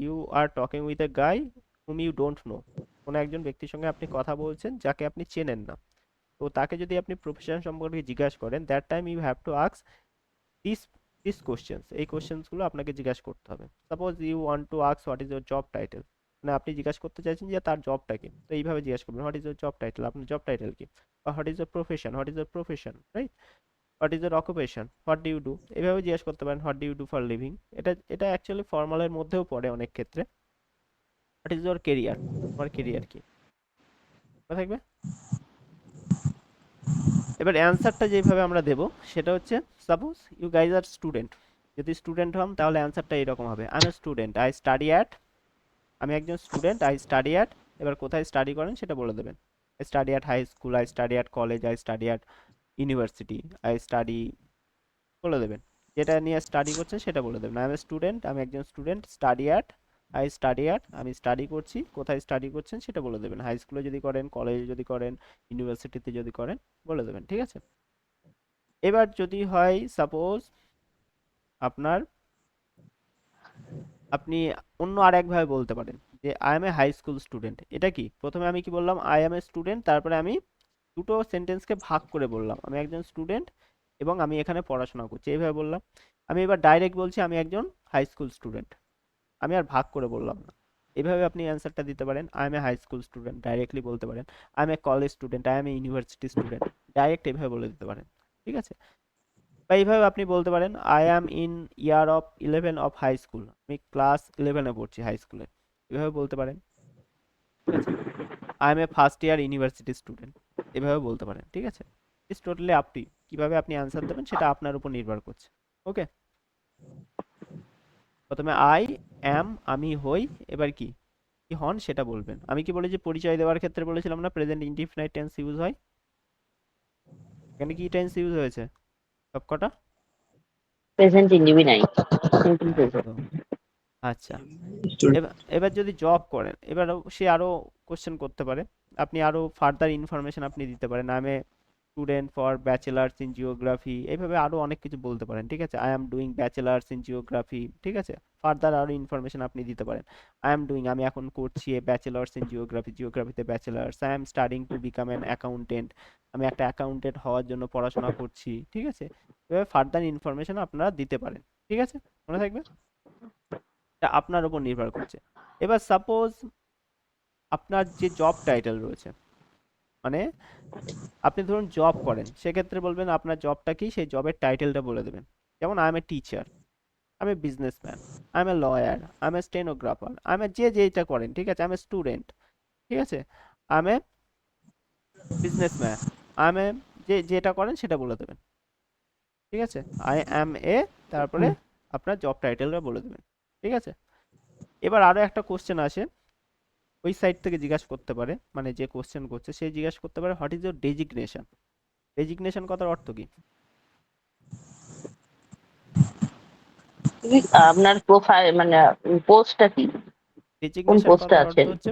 you are talking with a guy hmm you don't know, কোনো একজন ব্যক্তির সঙ্গে আপনি কথা বলছেন যাকে আপনি চেনেন না। তো তাকে যদি আপনি প্রফেশন সম্পর্কে জিজ্ঞাসা করেন, that time you have to ask this this questions, এই কোশ্চেন্সগুলো আপনাকে জিজ্ঞাসা করতে হবে। Suppose you want to ask what is your job title, মানে আপনি জিজ্ঞাসা করতে চাইছেন যে তার জবটা কি, তো এইভাবে জিজ্ঞাসা করবেন what is your job title, আপনার জব টাইটেল কি। বা what is your profession, what is your profession, right? What is your occupation, what do you do, এভাবে জিজ্ঞেস করতে পারেন what do you do for living. এটা এটা অ্যাকচুয়ালি ফর্মালের মধ্যেও পড়ে অনেক ক্ষেত্রে। হোয়াট ইজ ইউর কেরিয়ার, তোমার কেরিয়ার কি, মনে থাকবে। এবার অ্যান্সারটা যেভাবে আমরা দেব সেটা হচ্ছে, suppose you guys are student, যদি স্টুডেন্ট হন তাহলে অ্যান্সারটা এরকম হবে, I am a student I study at, আমি একজন স্টুডেন্ট আই স্টাডি অ্যাট, এবার কোথায় স্টাডি করেন সেটা বলে দেবেন। I study at high school, I study at college, I study at university, I study, বলে দেবেন। যেটা নিয়ে স্টাডি করছেন সেটা বলে দেবেন। আই এম স্টুডেন্ট, আমি একজন student, study at, I study at, আমি স্টাডি করছি, কোথায় স্টাডি করছেন সেটা বলে দেবেন। হাই স্কুলে যদি করেন, কলেজে যদি করেন, ইউনিভার্সিটিতে যদি করেন, বলে দেবেন, ঠিক আছে? এবার যদি হয় সাপোজ আপনার আপনি অন্য আরেকভাবে বলতে পারেন যে I am a high school student. এটা কি, প্রথমে আমি কি বললাম, আই এম এ স্টুডেন্ট, তারপরে আমি দুটো সেন্টেন্সকে ভাগ করে বললাম আমি একজন স্টুডেন্ট এবং আমি এখানে পড়াশোনা করছি, এইভাবে বললাম। আমি এবার ডাইরেক্ট বলছি আমি একজন হাই স্কুল স্টুডেন্ট, আমি আর ভাগ করে বললাম না। এভাবে আপনি অ্যান্সারটা দিতে পারেন, I am a high school student directly বলতে পারেন, I am a college student, I am a university student, direct এভাবে বলে দিতে পারেন। ঠিক আছে, বা এইভাবে আপনি বলতে পারেন I am in year of 11 of high school, আমি ক্লাস 11-এ পড়ছি হাই স্কুলে, এভাবে বলতে পারেন। ঠিক আছে, I am a first year university student, এভাবে বলতে পারেন। ঠিক আছে, it's totally up to you, কিভাবে আপনি অ্যান্সার দেবেন সেটা আপনার উপর নির্ভর করছে। ওকে, প্রথমে আই অ্যাম আমি হই, এবার কি কি হন সেটা বলবেন। আমি কি বলেছি পরিচয় দেওয়ার ক্ষেত্রে বলেছিলাম না প্রেজেন্ট ইনডিফিনাইট টেন্স ইউজ হয়, এখানে কি টেন্স ইউজ হয়েছে সবকটা? Present indefinite, simple present. একদম। আচ্ছা, Student. এবার এবার যদি জব করেন, এবার সে আরো কোশ্চেন করতে পারে, আপনি আরো ফার্দার ইনফরমেশন আপনি দিতে পারেন, আমি student for bachelors in geography, এইভাবে আরো অনেক কিছু বলতে পারেন। ঠিক আছে, I am doing bachelors in geography. ঠিক আছে, ফার্দার আরো ইনফরমেশন আপনি দিতে পারেন, আই এম ডুইং আমি এখন করছি এ ব্যাচেলার্স ইন জিওগ্রাফি, জিওগ্রাফিতে bachelors, I am studying to become an accountant, আমি একটা অ্যাকাউন্টেন্ট হওয়ার জন্য পড়াশোনা করছি। ঠিক আছে, এভাবে ফার্দার ইনফরমেশন আপনারা দিতে পারেন। ঠিক আছে, মনে থাকবে, এটা আপনার উপর নির্ভর করছে। এবার সাপোজ আপনার যে জব টাইটেল রয়েছে, মানে আপনি ধরুন জব করেন, সেক্ষেত্রে বলবেন আপনার জবটা কি, সেই জবের টাইটেলটা বলে দেবেন। যেমন I am a teacher, I am a businessman, I am a lawyer, I am a stenographer, I am a যে যেটা করেন। ঠিক আছে, আই এম এ স্টুডেন্ট। ঠিক আছে, I am a businessman, I am a যে যেটা করেন সেটা বলে দেবেন। ঠিক আছে, আই অ্যাম এ, তারপরে আপনার জব টাইটেলটা বলে দেবেন। ঠিক আছে, এবার আরো একটা কোশ্চেন আসে, ওই সাইড থেকে জিজ্ঞাসা করতে পারে, মানে যে কোশ্চেন করছে সে জিজ্ঞাসা করতে পারে what is your designation. Designation কথার অর্থ কি? তুমি আপনার প্রোফাইল মানে পোস্টটা কি, কোন ডেজিগনেশন পোস্টে কথার অর্থ আছেন? হচ্ছে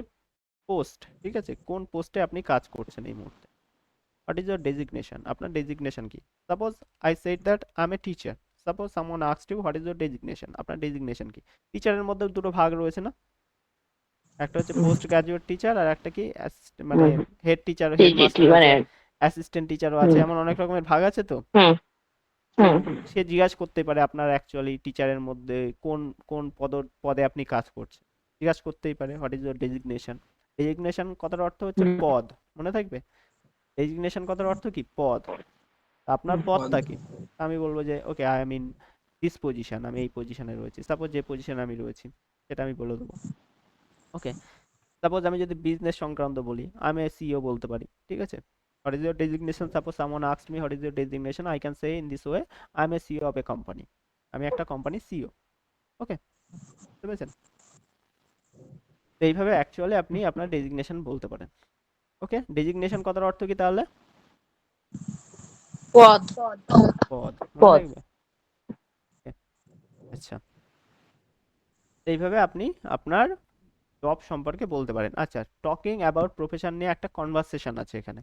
পোস্ট। ঠিক আছে, কোন পোস্টে আপনি কাজ করছেন এই মুহূর্তে, হোয়াট ইজ ইউর ডেজিগনেশন, আপনার ডেজিগনেশন কি। Suppose I said that I am a teacher, suppose someone asked you what is your designation, আপনার ডেজিগনেশন কি। টিচারের মধ্যে দুটো ভাগ রয়েছে না, একটা হচ্ছে পোস্ট গ্রাজুয়েট টিচার আর একটা কি মানে হুম, হেড টিচার, জি জি ঠিক হেডমাস্টার মানে আছে, অ্যাসিস্ট্যান্ট টিচারও আছে, হুম এমন অনেক রকমের ভাগ আছে তো। হুম তো হুম সে জিজ্ঞাসা করতে পারে আপনার অ্যাকচুয়ালি টিচারের মধ্যে কোন কোন পদে আপনি কাজ করছেন, জিজ্ঞাসা করতেই পারে what is your designation. Designation কথার অর্থ হচ্ছে হুম পদ, মনে থাকবে। ডেজিগনেশন কথার অর্থ কি, পদ। তা আপনার হুম পদটা কি, আমি বলবো যে okay I am in this position, আমি এই পজিশনে রয়েছি, সাপোজ যে পজিশনে আমি রয়েছি সেটা আমি বলে দেবো। ওকে, সাপোজ আমি যদি বিজনেস সংক্রান্ত বলি, আমি সিইও বলতে পারি। ঠিক আছে, what is your designation, suppose someone asked me what is your designation, I can say in this way I am A CEO of a company, আমি একটা কোম্পানির সিইও। ওকে, বুঝতে পেরেছেন? তো এইভাবে অ্যাকচুয়ালি আপনি আপনার ডেজিগনেশন বলতে পারেন। ওকে, ডেজিগনেশন কথার অর্থ কি তাহলে? পদ। পদ, মনে পদ। থাকবে। Okay, আচ্ছা, তো এইভাবে আপনি আপনার জব সম্পর্কে বলতে পারেন। আচ্ছা, টকিং অ্যাবাউট প্রফেশন নিয়ে একটা কনভারসেশন আছে এখানে,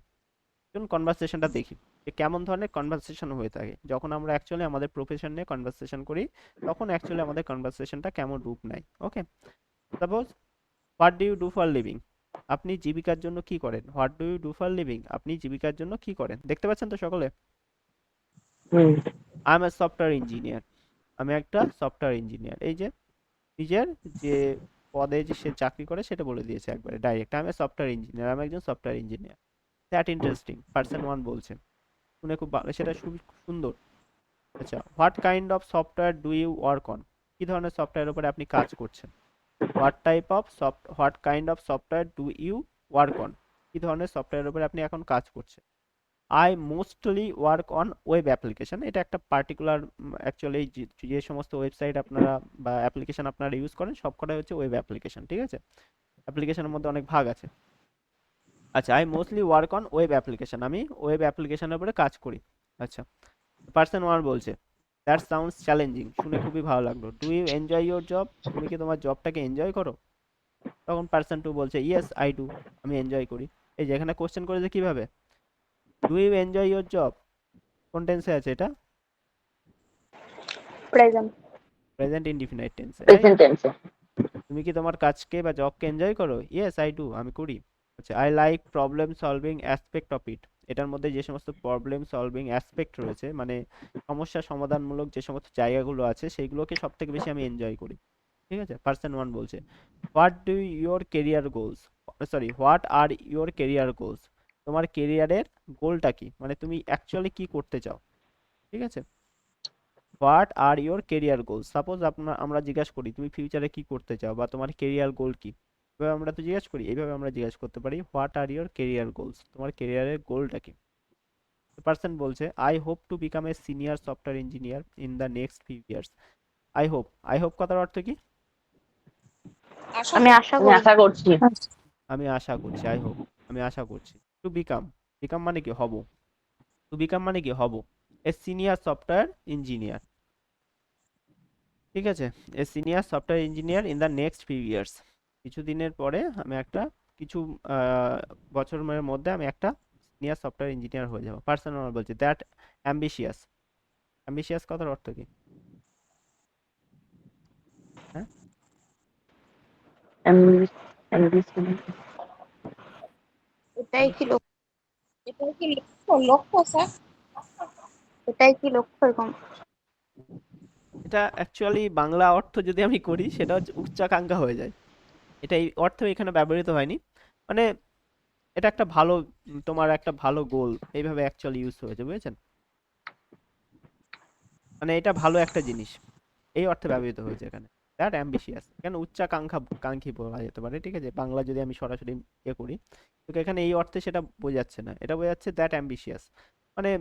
চলুন কনভারসেশনটা দেখি যে কেমন ধরনের কনভারসেশন হয়ে থাকে যখন আমরা অ্যাকচুয়ালি আমাদের প্রফেশন নিয়ে কনভারসেশন করি, তখন অ্যাকচুয়ালি আমাদের কনভারসেশনটা কেমন রূপ নেয়। Okay, suppose what do you do for living, আপনি জীবিকার জন্য কি করেন। What do you do for living, আপনি জীবিকার জন্য কি করেন, দেখতে পাচ্ছেন তো সকলে। Hmm I am a software engineer, আমি একটা সফটওয়্যার ইঞ্জিনিয়ার, এই যে নিজের যে পদে যে সে চাকরি করে সেটা বলে দিয়েছে একবারে direct, I am a software engineer, আমি একজন software engineer. That interesting, person one বলছে, শুনে খুব ভালো, সেটা খুবই সুন্দর। আচ্ছা, what kind of software do you work on, কি ধরনের সফটওয়্যারের উপরে আপনি কাজ করছেন। What kind of software do you work on, কি ধরনের সফটওয়্যারের উপরে আপনি এখন কাজ করছেন। I mostly work on web application, এটা একটা পার্টিকুলার অ্যাকচুয়ালি যে সমস্ত ওয়েবসাইট আপনারা বা অ্যাপ্লিকেশন আপনারা ইউজ করেন সবকটাই হচ্ছে ওয়েব অ্যাপ্লিকেশন। ঠিক আছে, অ্যাপ্লিকেশনের মধ্যে অনেক ভাগ আছে। আচ্ছা, I mostly work on web application, আমি ওয়েব অ্যাপ্লিকেশনের উপরে কাজ করি। আচ্ছা, পার্সন ওয়ান বলছে দ্যাট সাউন্ডস চ্যালেঞ্জিং, শুনে খুবই ভালো লাগলো। Do you enjoy your job, তুমি কি তোমার জবটাকে এনজয় করো। তখন পার্সন টু বলছে ইয়েস আই ডু, আমি এনজয় করি। এই যে এখানে কোশ্চেন করেছে কিভাবে, do you enjoy your job, কোন টেন্সে আছে এটা, প্রেজেন্ট। প্রেজেন্ট ইনডিফিনাইট টেন্সে, রাইট? প্রেজেন্ট টেন্সে। তুমি কি তোমার কাজকে বা জবকে এনজয় করো? ইয়েস আই ডু, আমি করি। আচ্ছা, I like problem solving aspect of it. এটার মধ্যে যে সমস্ত প্রবলেম সলভিং অ্যাসপেক্ট রয়েছে, মানে সমস্যা সমাধানমূলক যে সমস্ত জায়গাগুলো আছে, সেইগুলোকে সব থেকে বেশি আমি এনজয় করি। ঠিক আছে, পার্সন ওয়ান বলছে what do your career goals, sorry what are your career goals, তোমার কেরিয়ারের গোলটা কি, মানে তুমি অ্যাকচুয়ালি কি করতে চাও। ঠিক আছে, what are your career goal. Suppose আমরা জিজ্ঞাসা করি তুমি ফিউচারে কি করতে চাও বা তোমার কেরিয়ার গোল কি, এভাবে আমরা তো জিজ্ঞাসা করি, এইভাবে আমরা জিজ্ঞাসা করতে পারি what are your career goals, তোমার কেরিয়ারের গোলটা কি। পার্সন বলছে I hope to become a senior software engineer in the next few years. I hope, I hope কথার অর্থ কি? আশা আমি করি। আশা আমি করি। আশা করছি। আমি আশা করছি, আই হোপ, আমি আশা করছি। টু বিকাম, বিকাম মানে কি হব, টু বিকাম মানে কি হব এ সিনিয়র সফটওয়্যার ইঞ্জিনিয়ার। ঠিক আছে, a senior software engineer in the next few years, কিছুদিনের পরে আমি একটা কিছু বছরের মধ্যে আমি একটা সিনিয়র সফটওয়্যার ইঞ্জিনিয়ার হয়ে যাবো। পার্সন বলছে দ্যাট অ্যাম্বিশিয়াস, অ্যাম্বিশিয়াস কথার অর্থ কি? হ্যাঁ, এটাই কি লক্ষ্য? এটাই কি লক্ষ্য? লক্ষ্য স্যার। এটাই কি লক্ষ্য এরকম? এটা অ্যাকচুয়ালি বাংলা অর্থ যদি আমি করি সেটা হচ্ছে উচ্চাকাঙ্ক্ষা হয়ে যায়। এটা এই অর্থ এখানে ব্যবহৃত হয়নি, মানে এটা একটা ভালো তোমার একটা ভালো গোল, এইভাবে অ্যাকচুয়ালি ইউজ হয়েছে, বুঝেছেন? মানে এটা ভালো একটা জিনিস, এই অর্থে ব্যবহৃত হয়েছে এখানে। দ্যাট অ্যাম্বিশিয়াস, এখানে কাঙ্ক্ষী বলা যেতে পারে। ঠিক আছে, বাংলা যদি আমি সরাসরি করি, তো এখানে এই অর্থে সেটা বোঝাচ্ছে না, এটা বোঝাচ্ছে দ্যাট অ্যাম্বিশিয়াস, মানে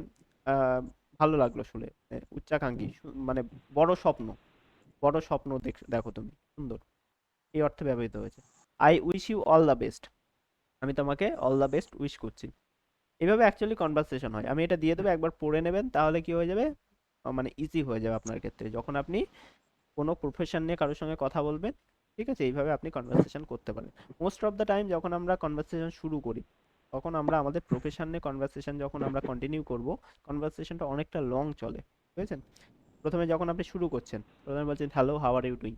ভালো লাগলো শুনে, উচ্চাকাঙ্ক্ষী, মানে বড় স্বপ্ন, বড় স্বপ্ন দেখো তুমি, সুন্দর, এই অর্থে ব্যবহৃত হয়েছে। I wish you all the best, আমি তোমাকে অল দ্য বেস্ট উইশ করছি। এভাবে অ্যাকচুয়ালি কনভারসেশন হয়। আমি এটা দিয়ে দেবো, একবার পড়ে নেবেন, তাহলে কি হয়ে যাবে, মানে ইজি হয়ে যাবে আপনার ক্ষেত্রে যখন আপনি কোনো প্রফেশন নিয়ে কারোর সঙ্গে কথা বলবেন। ঠিক আছে, এইভাবে আপনি কনভারসেশন করতে পারেন। মোস্ট অফ দ্য টাইম যখন আমরা কনভারসেশন শুরু করি, তখন আমরা আমাদের প্রফেশন নিয়ে কনভারসেশন যখন আমরা কন্টিনিউ করব, কনভারসেশনটা অনেকটা লং চলে, বুঝেছেন? প্রথমে যখন আপনি শুরু করছেন, প্রথমে বলছেন hello how are you doing,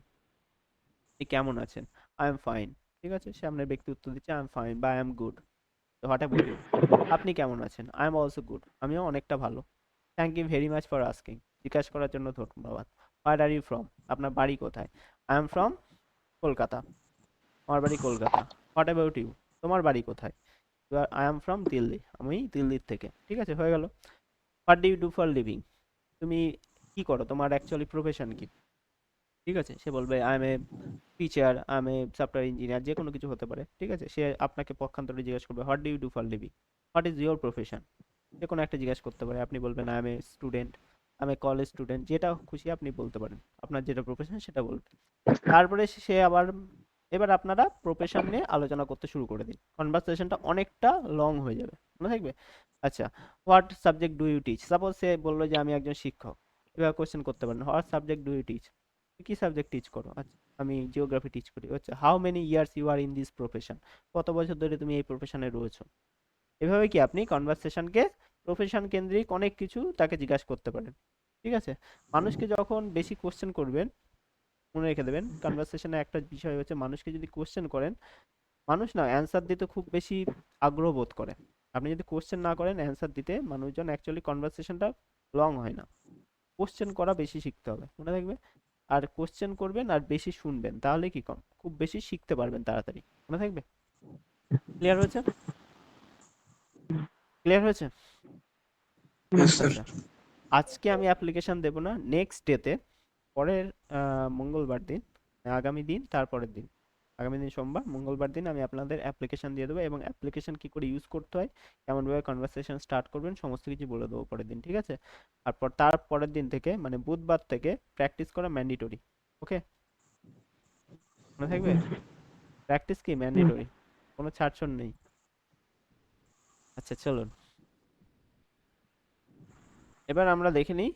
আপনি কেমন আছেন? I am fine. ঠিক আছে, সামনের ব্যক্তি উত্তর দিচ্ছে আই এম ফাইন বা আই এম গুড। তো হোয়াট অ্যাবাউট ইউ, আপনি কেমন আছেন? আই এম অলসো গুড, আমিও অনেকটা ভালো। Thank you very much for asking, জিজ্ঞাসা করার জন্য ধন্যবাদ। হোয়ার আর ইউ ফ্রম, আপনার বাড়ি কোথায়? আই এম ফ্রম কলকাতা, আমার বাড়ি কলকাতা। হোয়াট অ্যাবাউট ইউ, তোমার বাড়ি কোথায়? আই এম ফ্রম দিল্লি, আমি দিল্লির থেকে। ঠিক আছে, হয়ে গেল। What do you do for living, তুমি কি করো, তোমার অ্যাকচুয়ালি প্রফেশন কি? ঠিক আছে, সে বলবে I am a teacher, I am a software engineer, যে কোনো কিছু হতে পারে। ঠিক আছে, সে আপনাকে পক্ষান্তরে জিজ্ঞেস করবে what do you do for living, what is your profession, যে কোনো একটা জিজ্ঞেস করতে পারে। আপনি বলবেন আই এম এ স্টুডেন্ট, আমি কলেজ স্টুডেন্ট, যেটা খুশি আপনি বলতে পারেন, আপনার যেটা প্রফেশন সেটা বলবেন। তারপরে সে আবার, এবার আপনারা প্রফেশন নিয়ে আলোচনা করতে শুরু করে দিন, কনভারসেশনটা অনেকটা লং হয়ে যাবে, মনে থাকবে? আচ্ছা, what subject do you teach, suppose সে বললো যে আমি একজন শিক্ষক, এবার কোশ্চেন করতে পারেন what subject do you teach, কি সাবজেক্ট টিচ করো? আচ্ছা, আমি জিওগ্রাফি টিচ করি। আচ্ছা, how many years you are in this profession, কত বছর ধরে তুমি এই প্রফেশনে রয়েছো? এভাবে কি আপনি কনভারসেশনকে প্রফেশন কেন্দ্রিক অনেক কিছু তাকে জিজ্ঞাসা করতে পারেন। ঠিক আছে, মানুষকে যখন বেশি কোশ্চেন করবেন, মনে রেখে দেবেন কনভারসেশনে একটা বিষয় হচ্ছে, মানুষকে যদি কোশ্চেন করেন, মানুষ না অ্যান্সার দিতে খুব বেশি আগ্রহ বোধ করে। আপনি যদি কোশ্চেন না করেন অ্যান্সার দিতে, মানুষজন অ্যাকচুয়ালি কনভারসেশনটা লং হয় না। কোশ্চেন করা বেশি শিখতে হবে, মনে রাখবে। আর কোশ্চেন করবেন আর বেশি শুনবেন, তাহলে কি কম খুব বেশি শিখতে পারবেন তাড়াতাড়ি, মনে থাকবে। ক্লিয়ার হয়েছে? ক্লিয়ার হয়েছে? Yes, sir. আচ্ছা, আজকে আমি অ্যাপ্লিকেশন দেব না, নেক্সট ডেতে, পরের মঙ্গলবার দিন, আগামী দিন, তারপরের দিন, আগামী দিন সোমবার, মঙ্গলবার দিন আমি আপনাদের অ্যাপ্লিকেশন দিয়ে দেবো, এবং অ্যাপ্লিকেশন কি করে ইউজ করতে হয়, কেমনভাবে কনভারসেশন স্টার্ট করবেন, সমস্ত কিছু বলে দেবো পরের দিন। ঠিক আছে, তার পরের দিন থেকে মানে বুধবার থেকে প্র্যাকটিস করা ম্যান্ডেটরি। ওকে, মনে থাকবে, প্র্যাকটিস কি ম্যান্ডেটরি, কোনো ছাড়ছাড় নেই। আচ্ছা চলুন, এবার আমরা দেখে নিই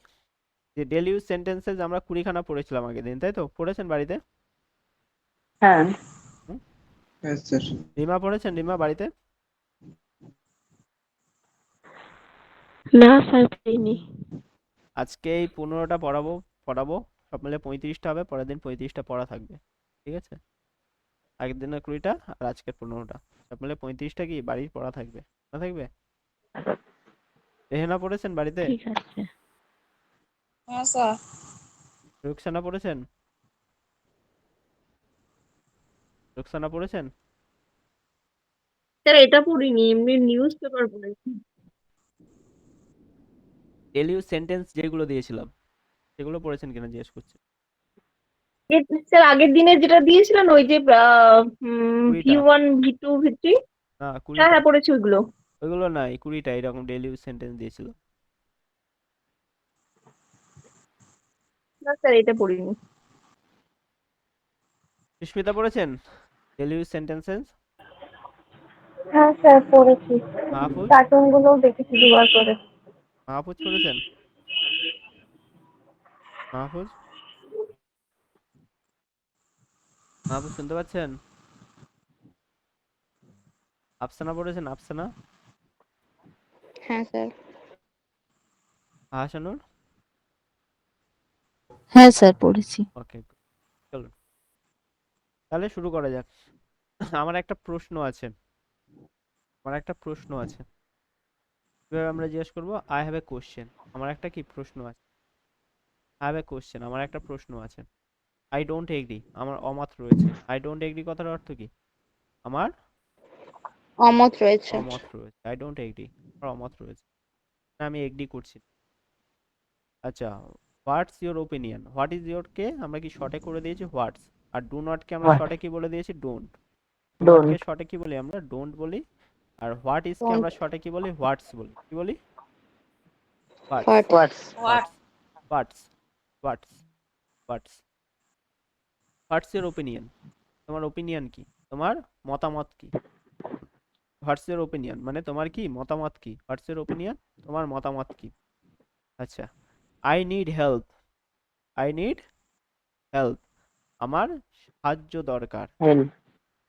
যে ডেলি ইউজ সেন্টেন্সেস আমরা 20খানা পড়েছিলাম আগের দিন, তাই তো? পড়েছেন বাড়িতে? হ্যাঁ। হুম? Yes, sir. রিমা পড়েছেন, রিমা বাড়িতে? না স্যার পাইনি। আজকে এই 15টা পড়াবো, সব মিলে 35টা হবে, পরের দিন 35টা পড়া থাকবে, ঠিক আছে? আগের দিনের 20টা আর আজকের 15টা, সব মিলে 35টা কি বাড়ির পড়া থাকবে, না থাকবে? রেহেনা পড়েছেন বাড়িতে? ঠিক আছে। হ্যাঁ স্যার। রুকসানা পড়েছেন? রুকসানা পড়েছেন? স্যার এটা পড়িনি, এমনি নিউজ পেপার পড়েছি। ডেলি ইউজ সেন্টেন্স যেগুলো দিয়েছিলাম সেগুলো পড়েছেন কিনা জিজ্ঞেস করছি। স্যার আগের দিনের যেটা দিয়েছিলেন ওই যে কুড়িটা V1 V2 V3, না, হ্যাঁ 20টা হ্যাঁ পড়েছি ওইগুলো। ওইগুলো নাই, 20টা এরকম ডেলি ইউজ সেন্টেন্স দিয়েছিল। না স্যার এটা পড়িনি। সুস্মিতা পড়েছেন ডেলি ইউজ সেন্টেন্সেস? হ্যাঁ স্যার পড়েছি, মাহফুজ? কার্টুন গুলোও দেখেছি দুবার করে। মাহফুজ পড়েছেন? মাহফুজ? মাহফুজ শুনতে পাচ্ছেন? আফসানা পড়েছেন? আফসানা? হ্যাঁ স্যার। আহাসানুর? হ্যাঁ স্যার পড়েছি। ওকে, চলুন তাহলে শুরু করা যাক। আমার একটা প্রশ্ন আছে, কিভাবে আমরা জিজ্ঞেস করবো? I have A question. আমার একটা কি প্রশ্ন আছে, আই হ্যাভ এ কোশ্চেন, আমার একটা প্রশ্ন আছে। আই ডোন্ট এগ্রি, আমার অমত রয়েছে। আই ডোন্ট এগ্রি কথার অর্থ কি? আমার অমত রয়েছে। অমত রয়েছে। আই ডোন্ট এগ্রি, আমার অমত রয়েছে, না আমি এগ্রি করছি না। আচ্ছা, what's your opinion. What is your কে আমরা কি শর্টে করে দিয়েছি হোয়াটস, আর ডু নট কে আমরা What? শর্টে কি বলে দিয়েছি? Don't. Do not K Don't. শর্টে কি বলি আমরা? ডোন্ট বলি। আর হোয়াট ইজ কে Don't. আমরা শর্টে কি বলি? হোয়াটস বলি। কি বলি? হোয়াটস। What? What's? What? What's what's what's what's your opinion, তোমার ওপিনিয়ন কি, তোমার মতামত কি? হোয়াটস ইওর ওপিনিয়ন মানে তোমার কি মতামত কি? হোয়াটস ইওর ওপিনিয়ন, তোমার মতামত কি? আচ্ছা, I need help. I need help, আমার সাহায্য দরকার। Help.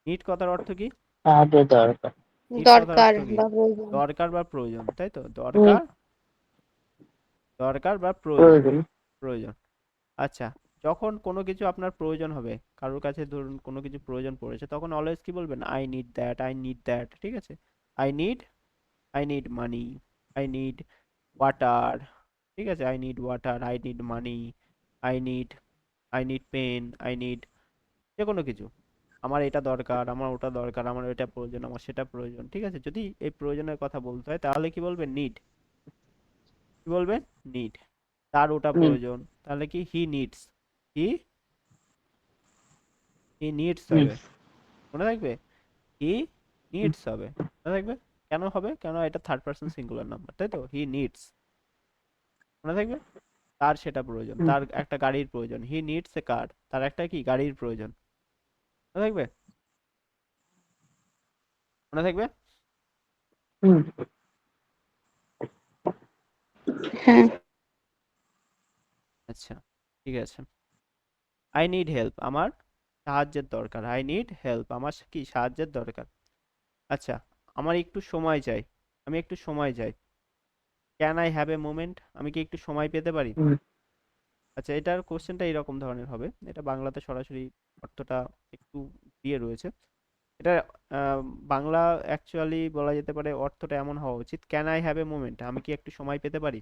নিড কথার অর্থ কি? সাহায্য দরকার। নিড কথার দরকার অর্থ কি? বা প্রয়োজন। দরকার বা প্রয়োজন, তাই তো? Need. দরকার, দরকার বা প্রয়োজন, প্রয়োজন। প্রয়োজন। আচ্ছা, যখন কোনো কিছু আপনার প্রয়োজন হবে, কারোর কাছে ধরুন কোনো কিছু প্রয়োজন পড়েছে, তখন অলওয়েজ কি বলবেন? I need that, I need that, ঠিক আছে? I need, I need money, I need water, ঠিক আছে? I need water, I need money, I need, I need pen, I need যে কোনো কিছু। আমার এটা দরকার, আমার ওটা দরকার, আমার এটা প্রয়োজন, আমার সেটা প্রয়োজন, ঠিক আছে? যদি এই প্রয়োজনের কথা বলতে হয় তাহলে কি বলবেন? নিড। কি বলবেন? নিড। তার ওটা Need. প্রয়োজন, তাহলে কি? হি নিডস। হি হি নিডস হবে, Needs. মনে থাকবে? হি নিডস হবে, মনে থাকবে? কেন হবে? কেন এটা থার্ড পারসন সিঙ্গুলার নাম্বার, তাই তো? হি নিডস, মনে থাকবে? তার সেটা প্রয়োজন, তার একটা গাড়ির প্রয়োজন। হি নিডস এ কার, তার একটা কি গাড়ির প্রয়োজন, মনে থাকবে? মনে থাকবে? Need. হ্যাঁ। আচ্ছা, ঠিক আছে। আই নিড হেল্প, আমার সাহায্যের দরকার। আই নিড হেল্প, আমার কি সাহায্যের দরকার। আচ্ছা, আমার একটু সময় চাই, আমি একটু সময় চাই। Can I have a moment, আমি কি একটু সময় পেতে পারি? Need. আচ্ছা, এটার কোশ্চেনটা এরকম ধরনের হবে, এটা বাংলাতে সরাসরি অর্থটা একটু দিয়ে রয়েছে। এটা আহ, বাংলা অ্যাকচুয়ালি বলা যেতে পারে অর্থটা এমন হওয়া উচিত, can I have a moment, আমি কি একটু সময় পেতে পারি?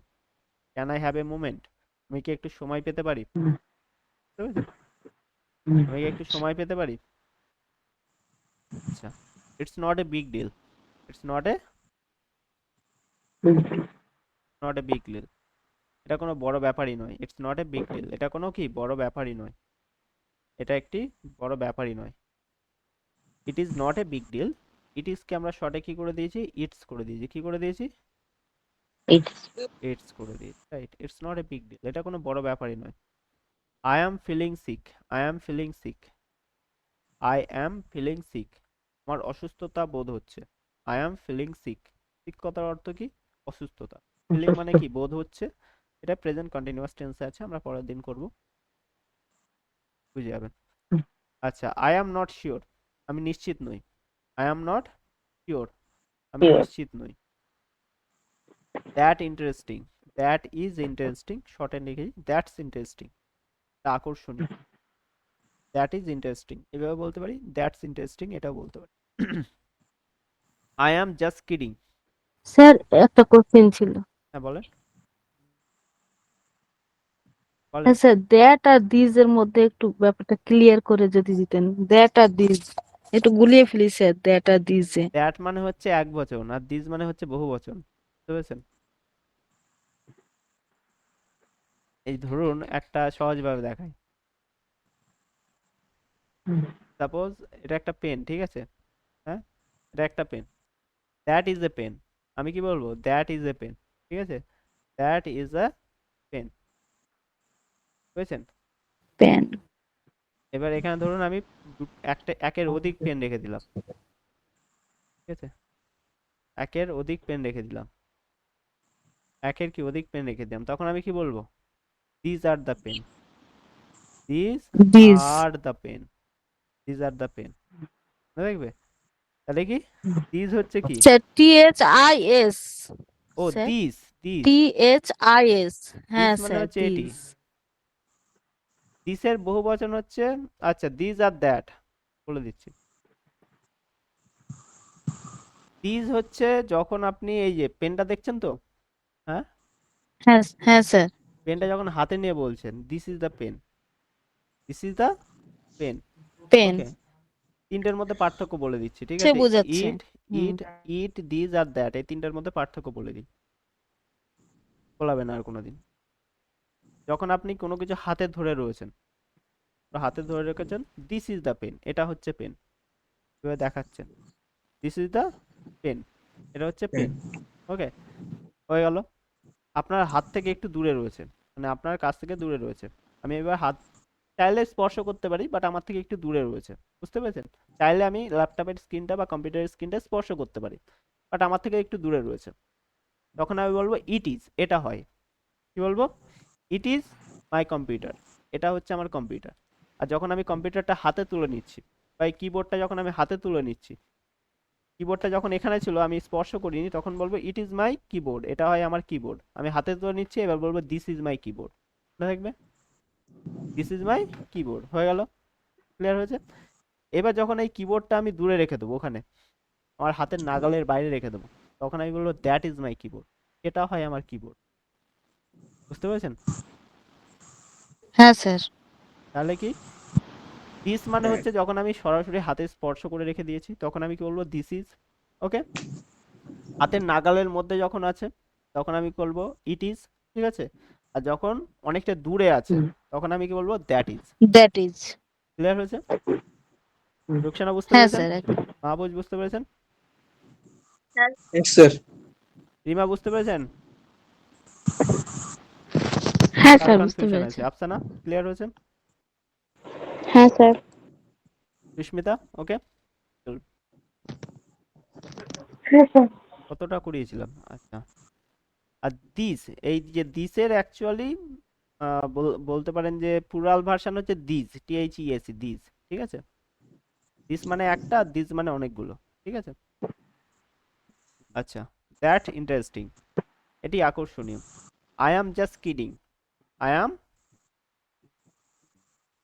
Can I have a moment, আমি কি একটু সময় পেতে পারি? বুঝতে পেরেছেন? Need. আমি কি একটু সময় পেতে পারি? আচ্ছা, it's not a big deal. It's not a, Need. Not a big deal, এটা কোনো বড় ব্যাপারই নয়। It's not a big deal, এটা কোনো কি বড় ব্যাপারই নয়, এটা একটি বড় ব্যাপারই নয়। It is not a big deal, it ইজকে আমরা শর্টে কি করে দিয়েছি? ইটস করে দিয়েছি। কি করে দিয়েছি? It's. ইটস করে দিয়েছি, right? It's not a big deal, এটা কোনো বড় ব্যাপারই নয়। I am feeling sick, I am feeling sick, I am feeling sick, আমার অসুস্থতা বোধ হচ্ছে। I am feeling sick, sick কথার অর্থ কি? অসুস্থতা। ফিলিং মানে কি? বোধ হচ্ছে। এটা প্রেজেন্ট কন্টিনিউয়াস টেন্সে আছে, আমরা পরের দিন করব, বুঝে যাবেন। আচ্ছা, আই অ্যাম নট শিওর, আমি নিশ্চিত নই। আই অ্যাম নট শিওর, আমি Here. নিশ্চিত নই। That interesting, that is interesting, শর্টে লিখেছি দ্যাটস ইন্টারেস্টিং, এটা আকর্ষণীয়, দ্যাট ইজ ইন্টারেস্টিং, এভাবে বলতে পারি, দ্যাটস ইন্টারেস্টিং এটাও বলতে পারি। I am just kidding. Sir একটা কোশ্চেন ছিল। হ্যাঁ বলেন বলেন। হ্যাঁ স্যার, দ্যাট আর দিস এর মধ্যে একটু ব্যাপারটা ক্লিয়ার করে যদি দিতেন। দ্যাট আর দিস একটু গুলিয়ে ফেলি স্যার, দ্যাট আর দিস এ। দ্যাট মানে হচ্ছে এক বচন আর দিস মানে হচ্ছে বহু বচন, বুঝতে পেরেছেন? এই ধরুন একটা সহজভাবে দেখাই, সাপোজ এটা একটা পেন, ঠিক আছে? হ্যাঁ, এটা একটা pen, that is a pen. আমি কি বলবো? দ্যাট ইজ এ পেন, ঠিক আছে? দ্যাট ইজ আ পেন, বুঝেছেন? পেন। এবার এখানে ধরুন আমি একটা একের অধিক পেন রেখে দিলাম, ঠিক আছে? একের অধিক পেন রেখে দিলাম, একের কি অধিক পেন রেখে দিলাম, তখন আমি কি বলবো? These are the pen, these this. Are the pen, these are the pen, দেখবে? তাহলে কি দিজ হচ্ছে কি? Sir THIS। ও sir this, this, THIS। This হ্যাঁ মানে স্যার, হচ্ছে এটি, দিস। দিসের বহু বচন হচ্ছে, আচ্ছা দিজ আর দ্যাট বলে দিচ্ছি। দিজ হচ্ছে যখন আপনি এই যে পেনটা দেখছেন তো, হ্যাঁ, হ্যাঁ হ্যাঁ স্যার। পেনটা যখন হাতে নিয়ে বলছেন this is the pen, this is the pen, pen okay? তিনটের মধ্যে পার্থক্য বলে দিচ্ছি, ঠিক সে আছে? বোঝাচ্ছে। ইট, হুম। ইট, ইট, দিস আর দ্যাট, এই তিনটার মধ্যে পার্থক্য বলে দিই, বলাবে না আর কোনোদিন। যখন আপনি কোনো কিছু হাতে ধরে রয়েছেন, হাতে ধরে রেখেছেন, দিস ইজ দ্য পেন, এটা হচ্ছে পেন, এভাবে দেখাচ্ছেন, দিস ইজ দ্য পেন, এটা হচ্ছে পেন, ওকে? হয়ে গেল। আপনার হাত থেকে একটু দূরে রয়েছে, মানে আপনার কাছ থেকে দূরে রয়েছে, আমি এবার হাত চাইলে স্পর্শ করতে পারি, বাট আমার থেকে একটু দূরে রয়েছে, বুঝতে পেরেছেন? চাইলে আমি ল্যাপটপের স্ক্রিনটা বা কম্পিউটারের স্ক্রিনটা স্পর্শ করতে পারি, বাট আমার থেকে একটু দূরে রয়েছে, তখন আমি বলবো ইট ইজ, এটা হয়, কি বলবো? ইট ইজ মাই কম্পিউটার, এটা হচ্ছে আমার কম্পিউটার। আর যখন আমি কম্পিউটারটা হাতে তুলে নিচ্ছি, বা এই কিবোর্ডটা যখন আমি হাতে তুলে নিচ্ছি, কিবোর্ডটা যখন এখানে ছিল আমি স্পর্শ করিনি, তখন বলবো ইট ইজ মাই কিবোর্ড, এটা হয় আমার কিবোর্ড। আমি হাতে তুলে নিচ্ছি, এবার বলবো দিস ইজ মাই কিবোর্ড, দেখবে? দিস ইজ মাই কিবোর্ড, হয়ে গেল, ক্লিয়ার হয়েছে? এবার যখন এই কিবোর্ডটা আমি দূরে রেখে দেবো, ওখানে আমার হাতের নাগালের বাইরে রেখে দেবো, তখন আমি বলবো দ্যাট ইজ মাই কিবোর্ড, এটা হয় আমার কিবোর্ড, বুঝতে পেরেছেন? হ্যাঁ স্যার। তাহলে কি দিস মানে হচ্ছে যখন আমি সরাসরি হাতে স্পর্শ করে রেখে দিয়েছি, তখন আমি কি বলবো? দিস ইজ, ওকে? হাতের নাগালের মধ্যে যখন আছে, তখন আমি বলবো ইট ইজ, ঠিক আছে? আর যখন অনেকটা দূরে আছে, তখন আমি কি বলবো? That is, that is. Clear হয়েছে? রুকসানা বুঝতে হ্যাঁ পেরেছেন? স্যার, একদম। মাহবুজ বুঝতে পেরেছেন? Yes, sir. রিমা বুঝতে পেরেছেন? হ্যাঁ কার স্যার, বুঝতে কনফিউশন পেরেছি। আছে? আফসানা ক্লিয়ার হয়েছে? হ্যাঁ স্যার। সুস্মিতা ওকে? হ্যাঁ স্যার। কতটা করিয়েছিলাম? আচ্ছা। আর দিস, এই যে দিসের অ্যাকচুয়ালি বলতে পারেন যে প্লুরাল ভার্সন হচ্ছে দিস, THES, দিস, ঠিক আছে? দিস মানে একটা, দিস মানে অনেকগুলো, ঠিক আছে? আচ্ছা, দ্যাট ইন্টারেস্টিং, এটি আকর্ষণীয়। I am just kidding, I am,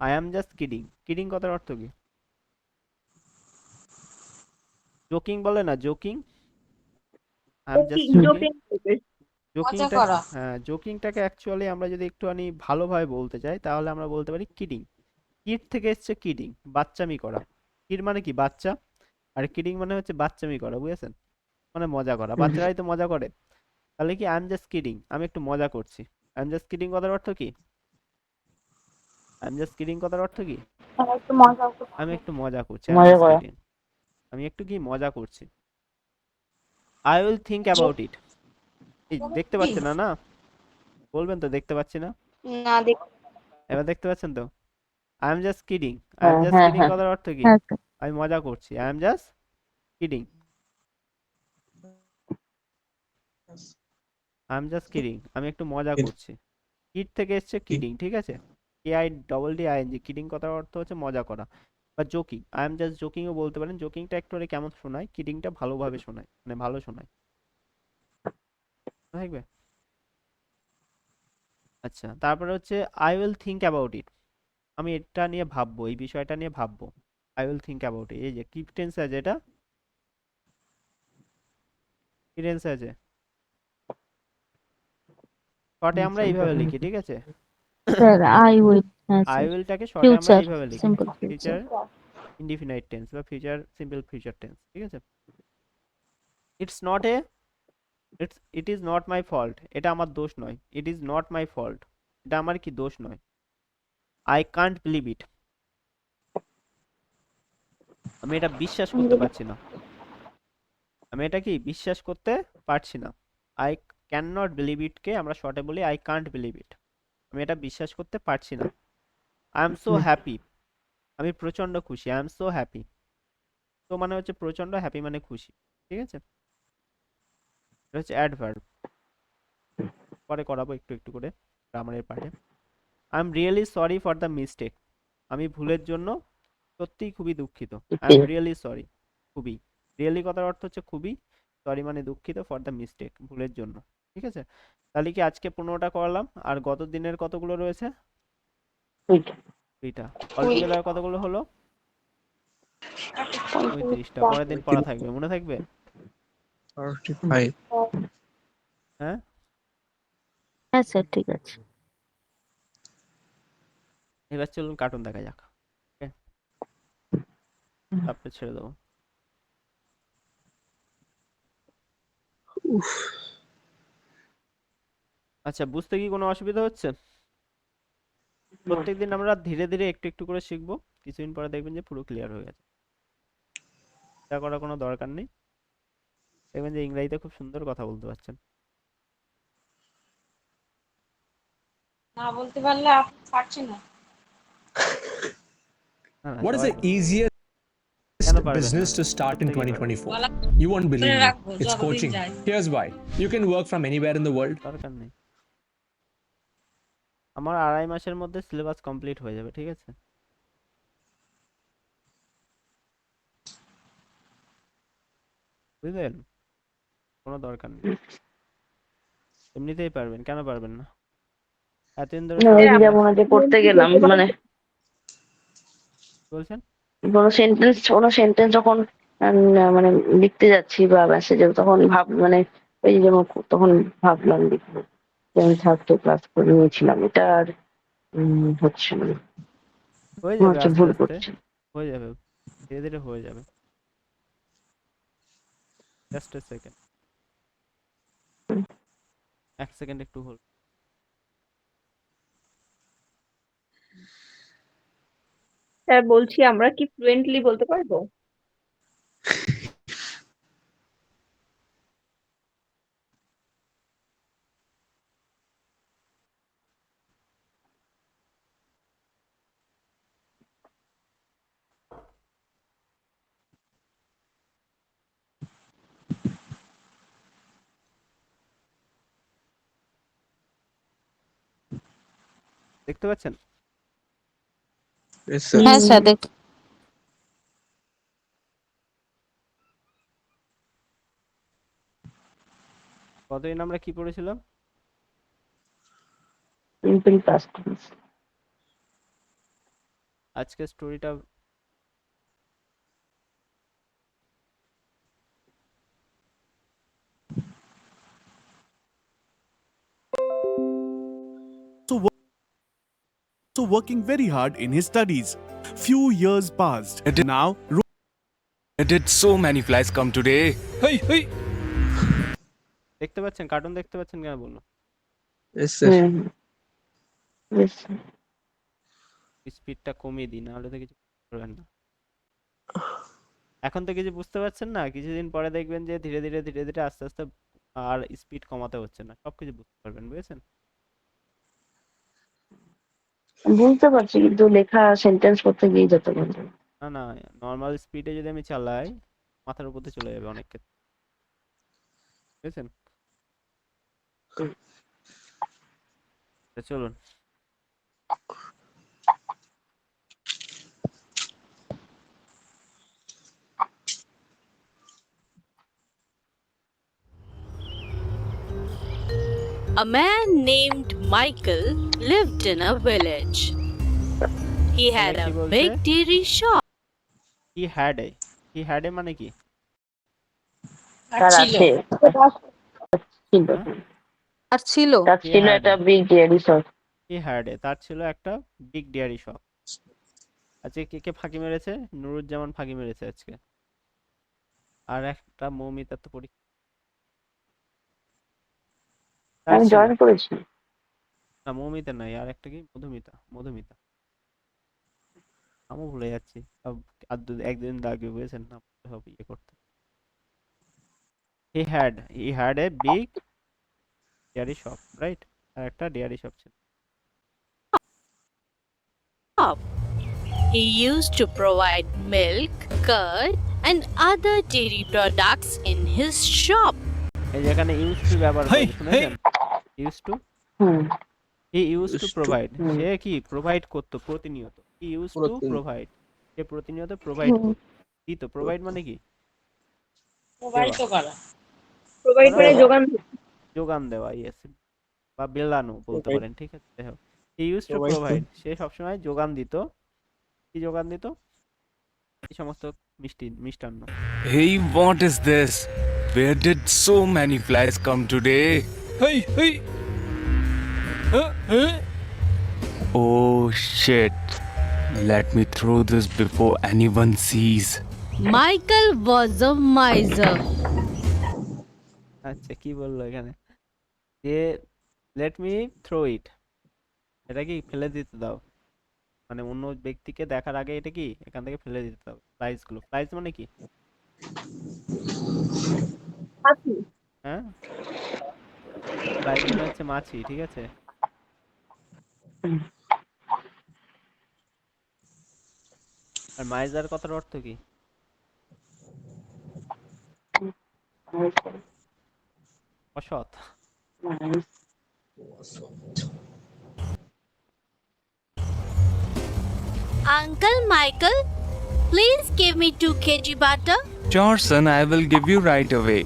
I am just kidding, kidding কথার অর্থ কি? জোকিং বলে না, joking, I am just joking. Joking. মজা জোকিংটা, করা। হ্যাঁ জোকিংটাকে অ্যাকচুয়ালি আমরা যদি একটুখানি ভালোভাবে বলতে চাই, তাহলে আমরা বলতে পারি কিডিং। কিড থেকে এসছে কিডিং, বাচ্চামি করা। কিড মানে কি? বাচ্চা। আর কিডিং মানে হচ্ছে বাচ্চামি করা, বুঝেছেন? মানে মজা করা, বাচ্চারাই তো মজা করে। তাহলে কি আই এম জাস্ট কিডিং, আমি একটু মজা করছি। আই এম জাস্ট কিডিং কথার অর্থ কি? আই এম জাস্ট কিডিং কথার অর্থ কি? আমার একটু মজা করছি। আমি একটু মজা করছি, আই এম মজা জাস্ট করা। কিডিং, আমি একটু কি মজা করছি। I will think about it, এই দেখতে কি? পাচ্ছেন না? না বলবেন তো দেখতে পাচ্ছি না? না দেখ। এবার দেখতে পাচ্ছেন তো? I am just kidding, I am হ্যাঁ জাস্ট হ্যাঁ কিডিং হ্যাঁ। কথার অর্থ কি? হ্যাঁ স্যার। আমি মজা করছি, I am just kidding, I am just kidding, আমি একটু মজা Kid. করছি। কিড থেকে এসছে কিডিং, ঠিক আছে? KIDDING, কিডিং কথার অর্থ হচ্ছে মজা করা বা জোকিং। আই এম জাস্ট জোকিংও বলতে পারেন। জোকিংটা একটু কেমন শোনায়, কিডিংটা ভালোভাবে শোনায়, মানে ভালো শোনায়, থাকবে। আচ্ছা, তারপরে হচ্ছে I will think about it, আমি এটা নিয়ে ভাববো, এই বিষয়টা নিয়ে ভাববো। I will think about it. এই যে কি টেন্স আছে এটা, কি টেন্স আছে, শর্টে আমরা এইভাবে লিখি, ঠিক আছে? স্যার আই উইল, হ্যাঁ আই স্যার, উইলটাকে শর্টে আমরা ফিউচার, এইভাবে লিখি, simple future. Future indefinite tense বা ফিউচার সিম্পল ফিউচার টেন্স, ঠিক আছে? It's not A it is not my fault, এটা আমার দোষ নয়। It is not my fault, এটা আমার কি দোষ নয়। আই কান্ট বিলিভ ইট, আমি এটা বিশ্বাস করতে পারছি না। আমি এটা কি বিশ্বাস করতে পারছি না। আই ক্যান নট বিলিভ ইটকে আমরা শর্টে বলি আই কান্ট বিলিভ ইট, আমি এটা বিশ্বাস করতে পারছি না। আই এম সো হ্যাপি, আমি প্রচন্ড খুশি। আই এম সো হ্যাপি, তো মানে হচ্ছে প্রচন্ড, হ্যাপি মানে খুশি, ঠিক আছে? এটা হচ্ছে অ্যাডভার্ব। পরে করাবো একটু একটু করে গ্রামারের পার্টে। I am really sorry for the mistake, আমি ভুলের জন্য সত্যিই খুবই দুঃখিত। আই এম রিয়েলি সরি, খুবই, রিয়েলি কথার অর্থ হচ্ছে খুবই, সরি মানে দুঃখিত, ফর দ্য মিস্টেক ভুলের জন্য, ঠিক আছে? তাহলে কি আজকে 15টা করলাম, আর গত দিনের কতগুলো রয়েছে? 2টা। অল টুগেদার কতগুলো হলো? 35টা। পরের দিন পড়া থাকবে, মনে থাকবে? 45 হ্যাঁ, হ্যাঁ স্যার ঠিক আছে। এবার চলুন কার্টুন দেখা যাক, ওকে? তারপরে ছেড়ে দেবো। আচ্ছা, বুঝতে কি কোনো অসুবিধা হচ্ছে? প্রত্যেকদিন আমরা ধীরে ধীরে একটু একটু করে শিখবো, কিছুদিন পরে দেখবেন যে পুরো ক্লিয়ার হয়ে গেছে। এটা করার কোনো দরকার নেই, দেখবেন যে ইংরেজিতে খুব সুন্দর কথা বলতে পারছেন। না বলতে পারলে আপনি ছাড়ছেন না। না না, What is সবাই the easiest কেন পারবেন না, business to start in প্রত্যেকেই পারবে, 2024? গলা You won't believe করে me. রাখবো It's যতদিন coaching. যায়। Here's why. You can work from anywhere in the world. দরকার নেই। আমার 2.5 মাসের মধ্যে সিলেবাস কমপ্লিট হয়ে যাবে, ঠিক আছে? বুঝলেন? কোনো দরকার নেই, এমনিতেই পারবেন, কেন পারবেন না? এতদিন ধরে না, ওই সবাই যেমন যে পড়তে গেলাম মানে বলছেন। কোনো সেন্টেন্স যখন মানে লিখতে যাচ্ছি বা মেসেজে তখন মানে ওই যেমন তখন ভাবলাম লিখবো, যে আমি থার্ড ক্লাস করে নিয়েছিলাম, এটা আর হচ্ছে না, হয়ে মনে যাবে হচ্ছে আস্তে ভুল আস্তে, করছি। হয়ে যাবে, ধীরে ধীরে হয়ে যাবে। জাস্ট এ সেকেন্ড, 1 সেকেন্ড একটু হোল্ড। স্যার বলছি আমরা কি ফ্লুয়েন্টলি বলতে পারবো? দেখতে পাচ্ছেন? Yes, sir. হ্যাঁ স্যার দেখ, কতদিন আমরা কি পড়েছিলাম? Simple past tense. আজকে স্টোরিটা So working very hard in his studies. Few years passed. Now, Did so many flies come today? Hey, hey. দেখতে পাচ্ছেন, কার্টুন দেখতে পাচ্ছেন কেন বললো? Yes, sir. Yes. স্পিডটা কমিয়ে দিই, নাহলে তো কিছু করবেন না। এখন তো কিছু বুঝতে পারছেন না, কিছুদিন পরে দেখবেন যে ধীরে ধীরে ধীরে ধীরে আস্তে আস্তে আর স্পিড কমাতে হচ্ছে না, সবকিছু বুঝতে পারবেন, বুঝেছেন? বুঝতে পারছি কিন্তু লেখা সেন্টেন্স করতে গিয়ে যত বলতে না না, নর্মাল স্পিডে যদি আমি চালাই মাথার উপর দিয়ে চলে যাবে অনেক ক্ষেত্রে, বুঝেছেন? তো চলুন, A man named Michael lived in a village. He had তাহলে a কি বলছে big dairy shop. He had এ মানে কি? তার ছিল। আছে, ছিল, হ্যাঁ আর ছিল তার হি ছিল হ্যাড একটা এ big dairy shop. He had এ তার ছিল একটা বিগ ডেয়ারি শপ। আজকে কে কে ফাঁকি মেরেছে? নুরুজ্জামান ফাঁকি মেরেছে আজকে। আর একটা মৌমিতার তো পরীক্ষা। তার আমি ছিল জয়েন করেছি। না, মৌমিতা নাই, আর একটা কি, মধুমিতা নামও ভুলে যাচ্ছি। আর একদিন লাগবে বুঝেছেন না সব ইয়ে করতে। He had a big dairy shop, right? আর একটা ডেয়ারি শপ ছিল। He used to provide milk, curd, and other dairy products in his shop. এই যে এখানে ইউজ টু ব্যবহার Hey, করেছে শুনেছেন? Use to, hmm he use to Used to provide, hmm সে কি প্রোভাইড করতো প্রতিনিয়ত। হি ইউজ টু প্রতিদিন প্রোভাইড, সে প্রতিনিয়ত প্রোভাইড হুম। করতো। দিত, প্রোভাইড মানে কি? প্রবাহিত করা। প্রোভাইড করা মানে না, যোগান। যোগান দেওয়া, ইয়েস, বা বেলানো বলতে provide পারেন, ঠিক আছে? যাই হোক, he use to provide provide, সে সবসময় যোগান দিত। কি যোগান দিত? এই সমস্ত মিষ্টান্ন। Hey, what is this? Where did so many flies come today? Hey, hey. Oh shit. Let me throw this before anyone sees. Michael was a miser. আচ্ছা, কি বললো এখানে? যে লেট মি থ্রো ইট, এটা কি ফেলে দিতে দাও, মানে অন্য ব্যক্তিকে দেখার আগে এটা কি এখান থেকে ফেলে দিতে দাও ফ্লাইজ গুলো। ফ্লাইজ মানে কি? হ্যাঁ, ফ্লাইজ মানে হচ্ছে মাছি, ঠিক আছে? আর মাইজার কথার অর্থ কি? অসৎ। Uncle Michael, please give me 2 kg butter. Sure, son, I will give you right away.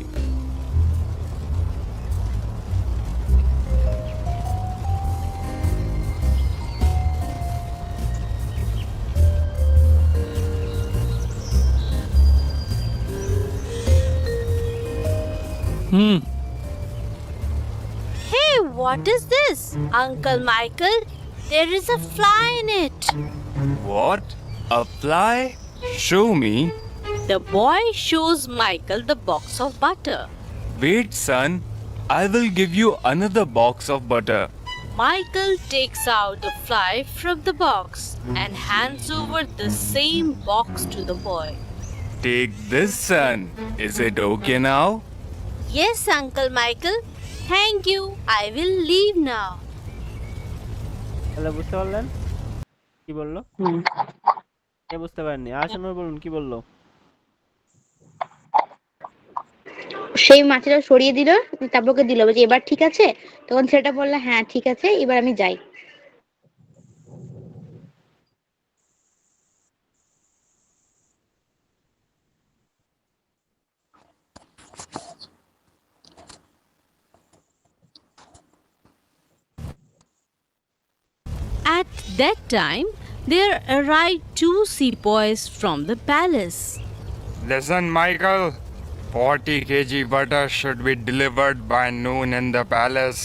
Hey, what is this? Uncle Michael, there is a fly in it. What? A fly? Show me. The boy shows Michael the box of butter. Wait, son. I will give you another box of butter. Michael takes out the fly from the box and hands over the same box to the boy. Take this, son. Is it okay now? Yes, Uncle Michael. Thank you. I will leave now. তাহলে বুঝতে পারলেন কি বললো? হুম কে বুঝতে পারেননি? আসানুর বলুন কি বললো? সেই মাছটা সরিয়ে দিল, তারপর ওকে দিল যে এবার ঠিক আছে, তখন সেটা বললো হ্যাঁ ঠিক আছে এবার আমি যাই। At that time, there arrived 2 sepoys from the palace. Listen, Michael. 40 kg butter should be delivered by noon in the palace.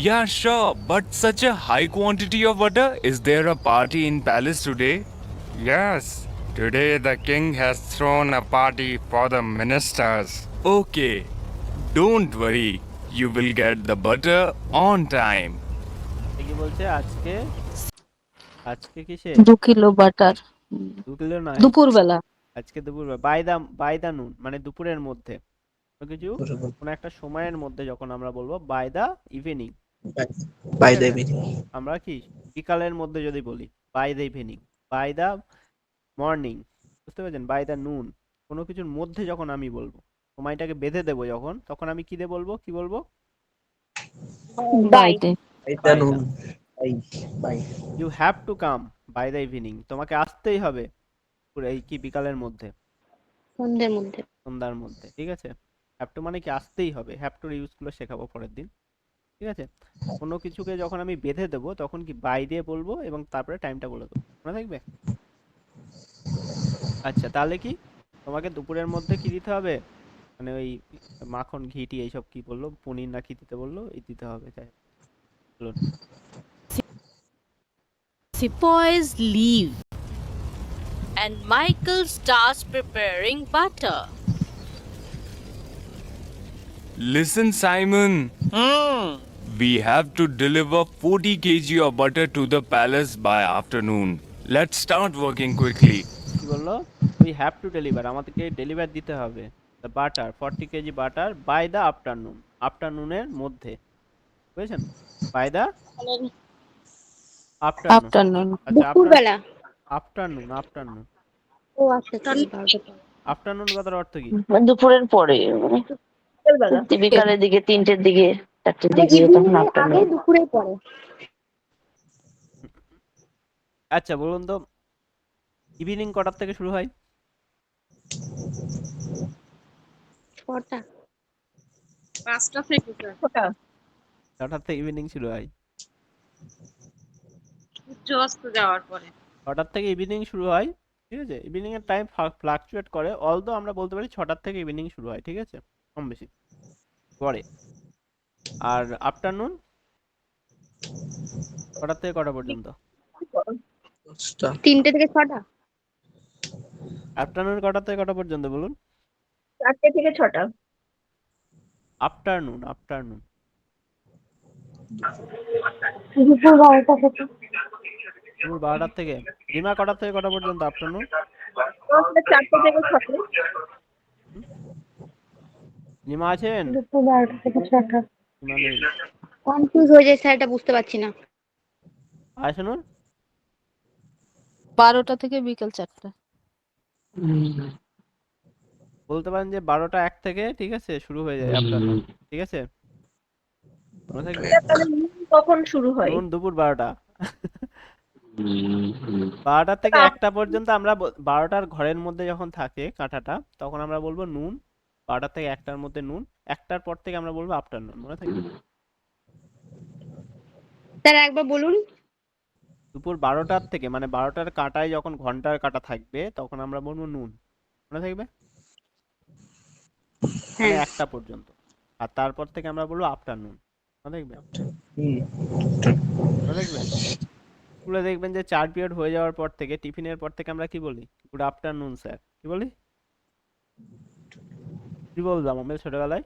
Yeah, sure, but such a high quantity of butter? Is there a party in palace today? Yes, today the king has thrown a party for the ministers. Okay, don't worry, you will get the butter on time. কি বলছে? আজকে আজকে কিসে 2 kilo butter 2 kilo নয়, দুপুরবেলা। আজকে দুপুর by the নুন মানে দুপুরের মধ্যে, কোনো কিছু কোনো একটা সময়ের মধ্যে যখন আমরা বলবো by the evening, by the evening. আমরা কি বিকালের মধ্যে যদি বলি by the evening, by the morning, বুঝতে পেরেছেন? বাই দা নুন, কোনো কিছুর মধ্যে যখন আমি বলবো, সময়টাকে বেঁধে দেবো যখন, তখন আমি কি দিয়ে বলবো? কি বলবো? বাই। বাইতে By the noon. By. You have to come by the evening, তোমাকে আসতেই হবে পুরো এই কি বিকালের মধ্যে, সন্ধ্যের মধ্যে। সন্ধ্যার মধ্যে, ঠিক আছে? হ্যাভ টু মানে কি আসতেই হবে। হ্যাভ টুর ইউজ গুলো শেখাবো পরের দিন। ঠিক আছে? কোনো কিছুকে যখন আমি বেঁধে দেবো তখন কি বাই দিয়ে বলবো এবং তারপরে টাইমটা বলে দেবো, মনে থাকবে? আচ্ছা, তাহলে কি তোমাকে দুপুরের মধ্যে কি দিতে হবে, মানে ওই মাখন ঘি টি এইসব কি বললো, পনির না কি দিতে বললো, এই দিতে হবে, যাই হোক। বলুন। Sepoys leave and Michael starts preparing butter. Listen, Simon. We have to deliver 40 kg of butter to the palace by afternoon. Let's start working quickly. কি বললো? উই হ্যাভ টু ডেলিভার, আমাদেরকে ডেলিভার দিতে হবে the butter 40 KG butter by the afternoon, আফটারনুনের মধ্যে, বুঝেছেন? By the afternoon. Afternoon. আচ্ছা, দুপুরবেলা। আফটারনুন, আফটারনুন, ও আচ্ছা আচ্ছা, 12টা পর। আফটারনুন কথার অর্থ কি? মানে দুপুরের পরে, মানে বিকেলবেলা। বিকালের দিকে, 3টের দিকে, 4টের মানে দিকে, তখন evening এর আগে আফটারনুন। দুপুরের পরে। আচ্ছা বলুন তো, ইভিনিং কটার থেকে শুরু হয়? 6টা। 5টা থেকে স্যার। ওটা ছটার থেকে ইভিনিং শুরু হয়। সূর্য অস্ত যাওয়ার পরে। ছটার থেকে ইভিনিং শুরু হয়, ঠিক আছে? ইভিনিং এর টাইম ফ্লাকচুয়েট করে, অলদো আমরা বলতে পারি ছটার থেকে ইভিনিং শুরু হয়, ঠিক আছে, কম বেশি পরে। আর আফটারনুন কটার থেকে কটা পর্যন্ত? 5টা 3টে থেকে 6টা। আফটারনুন কটার থেকে কটা পর্যন্ত বলুন? 4টে থেকে 6টা। আফটারনুন, আফটারনুন দুপুর 12টা থেকে। দুপুর 12টার থেকে। রিমা কটার থেকে কটা পর্যন্ত আফটারনুন? 4টে থেকে 6টা। রিমা আছেন? দুপুর 12টা থেকে 6টা। রিমা নেই। কনফিউজ হয়ে যায় স্যার, এটা বুঝতে পারছি না। আয়শানুর? 12টা থেকে বিকেল 4টা। বলতে পারেন যে 12টা 1 থেকে, ঠিক আছে, শুরু হয়ে যায় আফটারনুন, ঠিক আছে, মনে থাকবে? তাহলে নুন কখন শুরু হয়? নুন দুপুর 12টা। 12টা থেকে 1টা পর্যন্ত আমরা 12টার ঘরের মধ্যে যখন থাকে কাঁটাটা, তখন আমরা বলবো নুন। 12টা থেকে 1টার মধ্যে নুন, 1টার পর থেকে আমরা বলবো আফটারনুন, মনে থাকবে? স্যার একবার বলুন। দুপুর 12টার থেকে, মানে 12টার কাঁটায় যখন ঘন্টার কাঁটা থাকবে তখন আমরা বলবো নুন, মনে থাকবে? মানে হ্যাঁ। 1টা পর্যন্ত। আর তারপর থেকে আমরা বলবো আফটারনুন, মনে থাকবে? মনে থাকবে? স্কুলে দেখবেন যে 4 পিরিয়ড হয়ে যাওয়ার পর থেকে, টিফিনের পর থেকে আমরা কি বলি? গুড আফটারনুন স্যার, কি বলি? কি বলতাম আমরা ছোটবেলায়,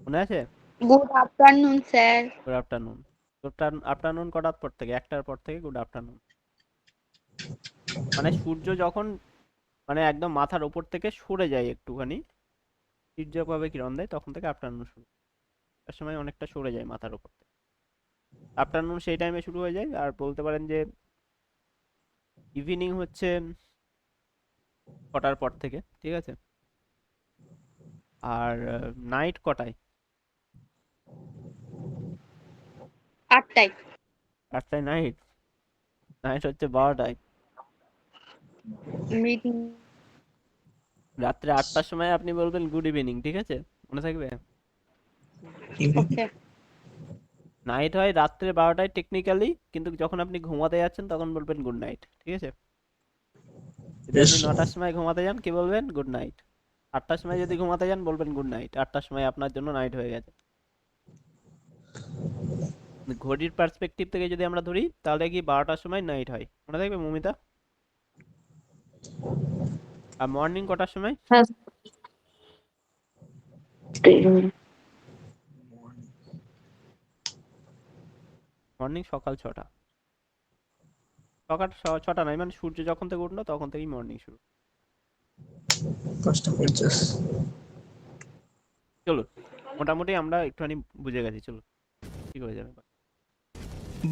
মনে আছে? Good afternoon sir. Good afternoon. Afternoon কটার পর থেকে? 1টার পর থেকে গুড আফটারনুন। মানে সূর্য যখন মানে একদম মাথার উপর থেকে সরে যায় একটুখানি, সূর্যভাবে কিরণ দেয়, তখন থেকে আফটারনুন শুরু। তার সময় অনেকটা সরে যায় মাথার উপর থেকে, আফটারনুন সেই টাইমে শুরু হয়ে যায়। আর বলতে পারেন যে ইভিনিং হচ্ছে 6টার পর থেকে, ঠিক আছে? আর নাইট কটায়? 8টায়। 8টায় নাইট? নাইট হচ্ছে 12টায়। রাত্রে 8টার সময় আপনি বলবেন গুড ইভিনিং, ঠিক আছে, মনে থাকবে? ওকে। নাইট হয় রাত্রে 12টায় টেকনিক্যালি, কিন্তু যখন আপনি ঘুমাতে যাচ্ছেন তখন বলবেন গুড নাইট, ঠিক আছে? যদি আপনি 9টার সময় ঘুমাতে যান কি বলবেন? Good night. 8টার সময় যদি ঘুমাতে যান বলবেন গুড নাইট, 8টার সময় আপনার জন্য নাইট হয়ে গেছে। ঘড়ির পার্সপেক্টিভ থেকে যদি আমরা ধরি তাহলে কি 12টার সময় নাইট হয়, মনে থাকবে মমিতা? আর মর্নিং কটার সময়? হ্যাঁ। মর্নিং সকাল 6টা। সকাল 6টা নয়, মানে সূর্য যখন থেকে উঠলো তখন থেকেই মর্নিং শুরু। 5:50। চলো মোটামুটি আমরা একটুখানি বুঝে গেছি, চলো ঠিক হয়ে যাবে।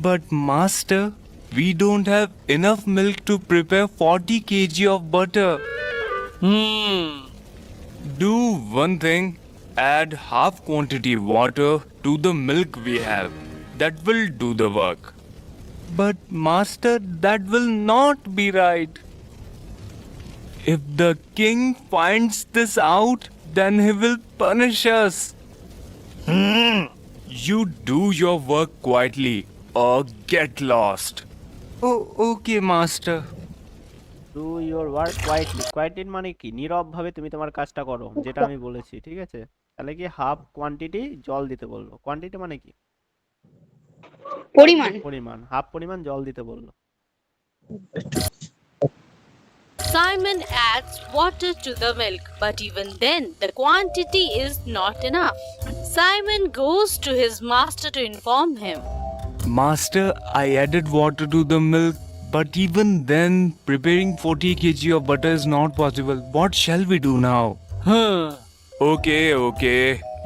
But master, we don't have enough milk to prepare 40 kg of butter. Do one thing, add half quantity water to the milk we have. That will do the work. But master, that will not be right. If the king finds this out, then he will punish us. You do your work quietly or get lost. Oh, okay, master. Do your work quietly. Quietly মানে কি? নীরবভাবে তুমি তোমার কাজটা করো, যেটা আমি বলেছি, ঠিক আছে? তাহলে কি হাফ কোয়ান্টিটি জল দিতে বললো। কোয়ান্টিটি মানে কি? পরিমাণ। পরিমাণ। হাফ পরিমাণ জল দিতে বললো। Simon adds water to the milk, but even then, the quantity is not enough. Simon goes to his master to inform him. Master, I added water to the milk, but even then, preparing 40 kg of butter is not possible. What shall we do now? Okay.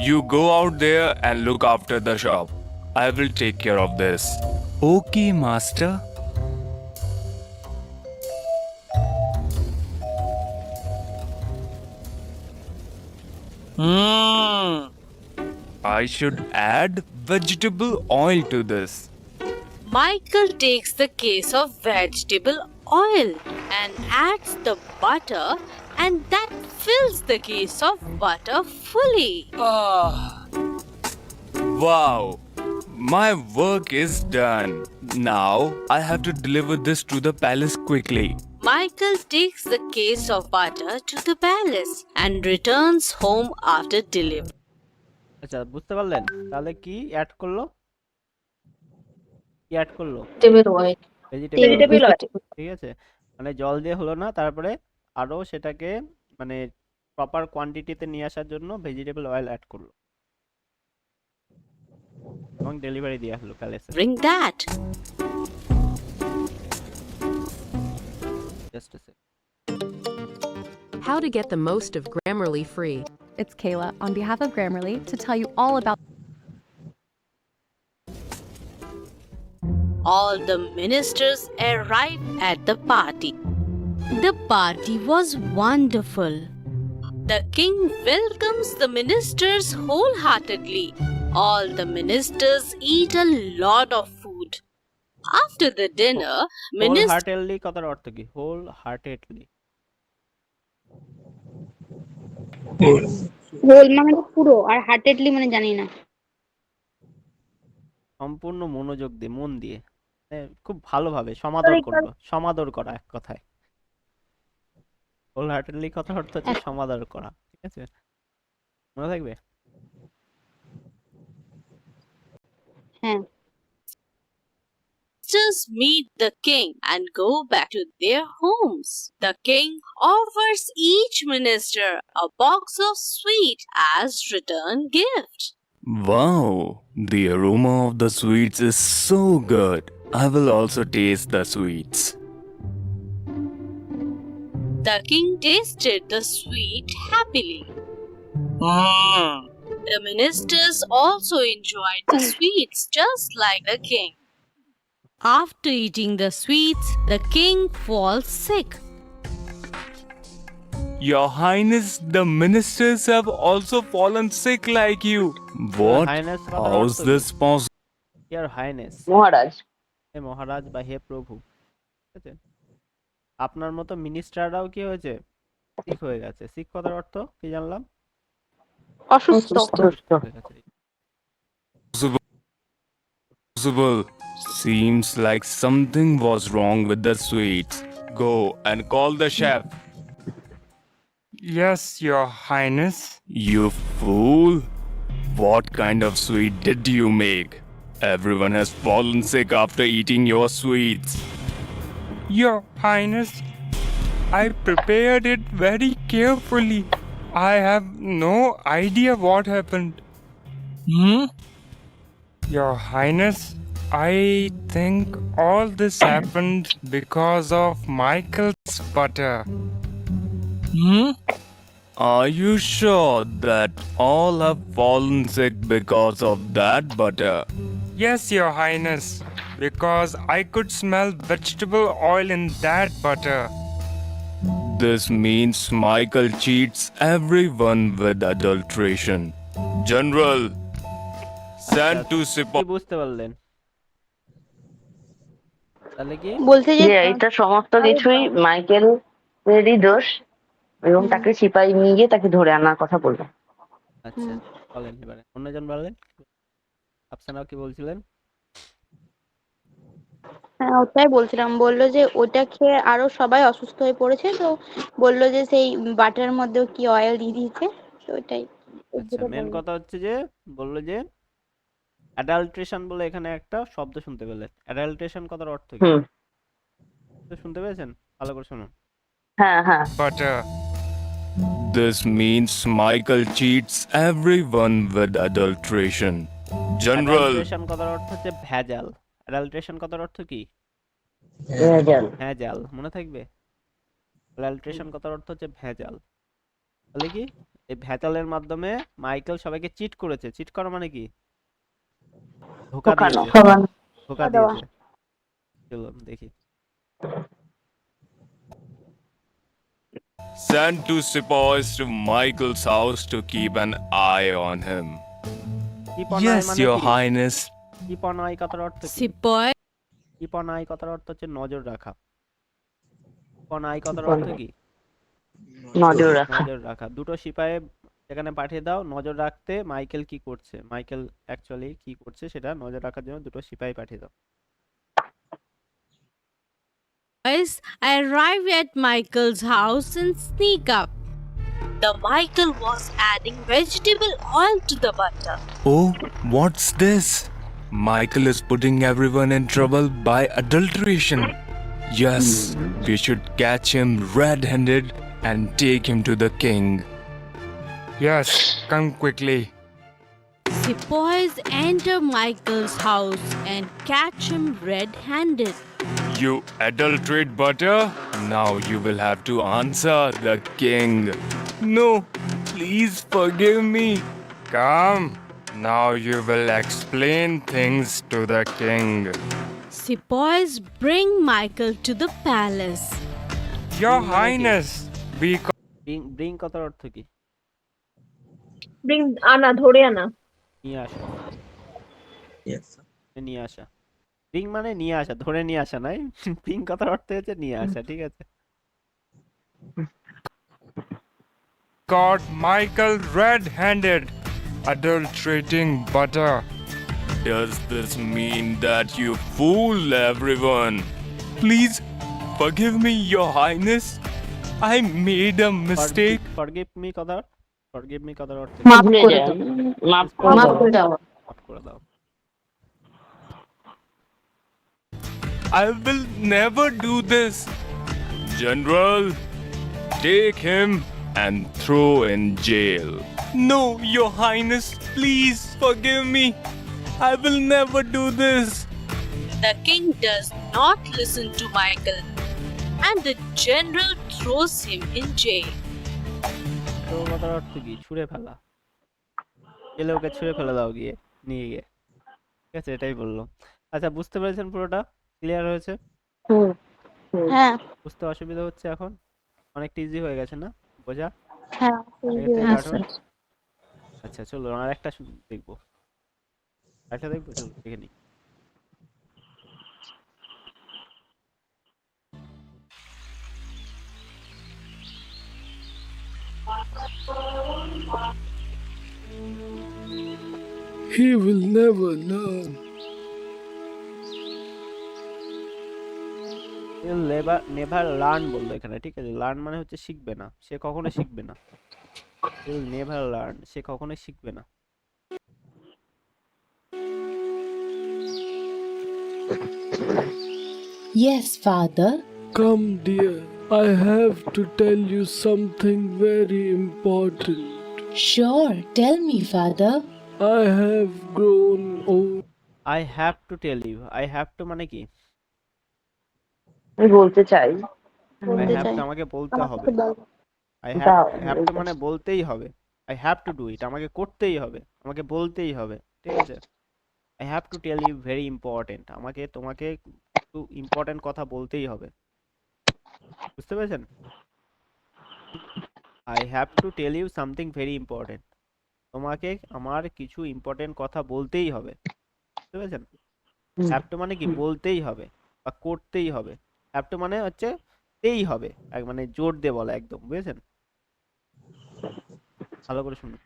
You go out there and look after the shop. I will take care of this. Okay, master. I should add vegetable oil to this. Michael takes the case of vegetable oil and adds the butter, and that fills the case of butter fully. Wow, my work is done. Now I have to deliver this to the palace quickly. Michael takes the case of butter to the palace and returns home after delivery. আচ্ছা, বুঝতে পারলেন? তাহলে কি add করলো? কি add করলো? Table oil. Vegetable oil. ঠিক আছে, মানে জল দিয়ে হলো না, তারপরে আরো সেটাকে মানে প্রপার কোয়ান্টিটিতে নিয়ে আসার জন্য ভেজিটেবল অয়েল অ্যাড করলো এবং ডেলিভারি দিয়ে আসলো প্যালেসে। Bring that. Just a sec. How to get the most of Grammarly free. It's Kayla on behalf of Grammarly to tell you all about. All the ministers arrived at the party. The party was wonderful. The king welcomes the ministers wholeheartedly. All the ministers eat a lot of food. After the dinner, ministers wholeheartedly কথার অর্থ কি? wholeheartedly whole মানে পুরো, আর heartedly মানে জানি না। সম্পূর্ণ মনোযোগ দিয়ে, মন দিয়ে, খুব ভালোভাবে সমাদর করলো। সমাদর করা এক কথায়। wholeheartedly কথার অর্থ হচ্ছে সমাদর করা, ঠিক আছে? মনে থাকবে? হ্যাঁ। Ministers meet the king and go back to their homes. The king offers each minister a box of sweet as return gift. Wow, the aroma of the sweets is so good. I will also taste the sweets. The king tasted the sweet happily. The ministers also enjoyed the sweets just like the king. After eating the sweets, the king falls sick. Your Highness, the ministers have also fallen sick like you. What? Highness How's this possible? Your Highness, মহারাজ। হে মহারাজ বা হে প্রভু, ঠিক আছে? আপনার মতো মিনিস্টাররাও কি হয়েছে? Sick হয়ে গেছে। সিক কথার অর্থ কি জানলাম? অসুস্থ। Possible. Seems like something was wrong with the sweets. Go and call the chef. Yes, Your Highness. You fool! What kind of sweet did you make? Everyone has fallen sick after eating your sweets. Your Highness, I prepared it very carefully. I have no idea what happened. Your Highness, I think all this happened because of Michael's butter. Are you sure that all have fallen sick because of that butter? Yes, Your Highness, because I could smell vegetable oil in that butter. This means Michael cheats everyone with adulteration. General, send to কি Sipon. বুঝতে পারলেন? তাহলে কি বলতে যে যে এটা সমস্ত কিছুই মাইকেলেরই দোষ এবং তাকে সিপাহী নিয়ে গিয়ে তাকে ধরে আনার কথা বললো। আচ্ছা, বলেন এবারে অন্যজন বলেন। আফসানা কি বলছিলেন? হ্যাঁ ওটাই বলছিলাম, বললো যে ওটা খেয়ে আরো সবাই অসুস্থ হয়ে পড়েছে, তো বললো যে সেই বাটার মধ্যেও কি অয়েল দিয়ে দিয়েছে, তো ওটাই আচ্ছা, যেটা মেন বললো। কথা হচ্ছে যে বললো যে অ্যাডাল্ট্রেশন বলে এখানে একটা শব্দ শুনতে পেলেন। অ্যাডাল্ট্রেশন কথার অর্থ কি? হুম। তো শুনতে পেয়েছেন? ভালো করে শুনুন। হ্যাঁ হ্যাঁ। Butter. This means Michael cheats everyone with adulteration. General. Adulteration কথার অর্থ হচ্ছে ভেজাল। অ্যাডাল্ট্রেশন কথার অর্থ কি? ভেজাল। ভেজাল, মনে থাকবে? অ্যাডাল্ট্রেশন কথার অর্থ হচ্ছে ভেজাল। তাহলে কি এই ভেজালের মাধ্যমে মাইকেল সবাইকে চিট করেছে। চিট করা মানে কি? ধোঁকা ঠকানো। দিয়েছে। ধোঁকা দেওয়া। দিয়েছে। চলো দেখি। Sent two sepoys to Michael's house to keep an eye on him. Keep an eye Yes, মানে Your কি? Highness. Keep an eye কথার অর্থ কি? Sepoy Keep an eye কথার অর্থ হচ্ছে নজর রাখা। Keep an eye কথার অর্থ কি? নজর রাখা। নজর রাখা। দুটো সিপাহি সেখানে পাঠিয়ে দাও নজর রাখতে মাইকেল কি করছে। মাইকেল অ্যাকচুয়ালি কি করছে সেটা নজর রাখার জন্য দুটো সিপাহি পাঠিয়ে দাও। boys arrive at Michael's house and sneak up. The Michael was adding vegetable oil to the butter. Oh, what's this? Michael is putting everyone in trouble by adulteration. Yes, we should catch him red-handed and take him to the king. Yes, come quickly. Sepoys enter Michael's house and catch him red-handed. You adulterate butter? Now you will have to answer the king. No, please forgive me. Come, now you will explain things to the king. Sepoys bring Michael to the palace. Your Highness, we bring কথার অর্থ কি? Bring আনা, ধরে আনা। নিয়ে আসা। Yes. নিয়ে আসা। ব্রিং মানে নিয়ে আসা, ধরে নিয়ে আসা নয়। ব্রিং কথার অর্থ হচ্ছে নিয়ে আসা, ঠিক আছে? caught Michael red-handed adulterating butter. Does this mean that you fool everyone? Please forgive me, Your Highness. I made a mistake. Forgive me কথার অর্থ কি? মাফ ভুলে করে যাও। দাও। মাফ মাফ করে করে দাও। দাও। মাফ করে দাও। I will never do this. General, take him and throw in jail. No, Your Highness, please forgive me. I will never do this. The king does not listen to Michael and the general throws him in jail. তো কথার অর্থ কি? ছুঁড়ে ফেলা। গেলে ওকে ছুঁড়ে ফেলে দাও গিয়ে, নিয়ে গিয়ে। ঠিক আছে, এটাই বললো। আচ্ছা, বুঝতে পেরেছেন পুরোটা? ক্লিয়ার হয়েছে? হ্যাঁ বুঝতে অসুবিধা হচ্ছে এখন? অনেকটা ইজি হয়ে গেছে না বোঝা? হ্যাঁ আগের থেকে আরো? আচ্ছা চলো আর একটা দেখবো। আরেকটা দেখবো, চলো দেখে নিই। He will never learn. Never learn বললো এখানে, ঠিক আছে? লার্ন মানে হচ্ছে শিখবে না, সে কখনো শিখবে না। নেভার লার্ন, সে কখনোই শিখবে না। Yes, father. Come, dear. I have to tell you something very important. Sure, tell me, father. I have grown old. I have to tell you. I have to মানে কি? আমি বলতে চাই। I have to আমাকে বলতে হবে। I দাও, have to মানে বলতেই হবে। I have to do it, আমাকে করতেই হবে, আমাকে বলতেই হবে, ঠিক আছে? I have to tell you very important, আমাকে তোমাকে একটু ইম্পর্টেন্ট কথা বলতেই হবে। বুঝতে পেরেছেন? I have to tell you something very important, তোমাকে আমার কিছু ইম্পর্টেন্ট কথা বলতেই হবে। বুঝতে পেরেছেন? have to মানে কি? বলতেই হবে বা করতেই হবে। have to মানে হচ্ছে তেই হবে, মানে জোর দিয়ে বলা একদম, বুঝেছেন? ভালো করে শুনুন।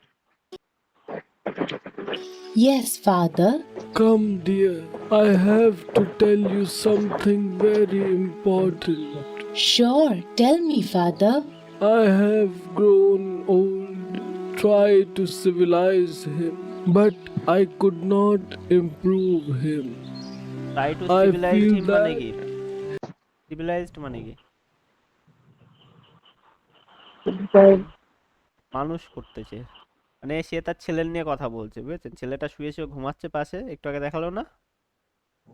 Yes, father. Come, dear. I have to tell you something very important. Sure, tell me, Father. I have grown old, tried to civilize him, but I could not improve him. Try to I civilize feel him মানে that কি? Civilized মানে কি? মানুষ করতেছে, মানে সে তার ছেলের নিয়ে কথা বলছে, বুঝেছেন? ছেলেটা শুয়ে শুয়ে ঘুমাচ্ছে পাশে, একটু আগে দেখালো না,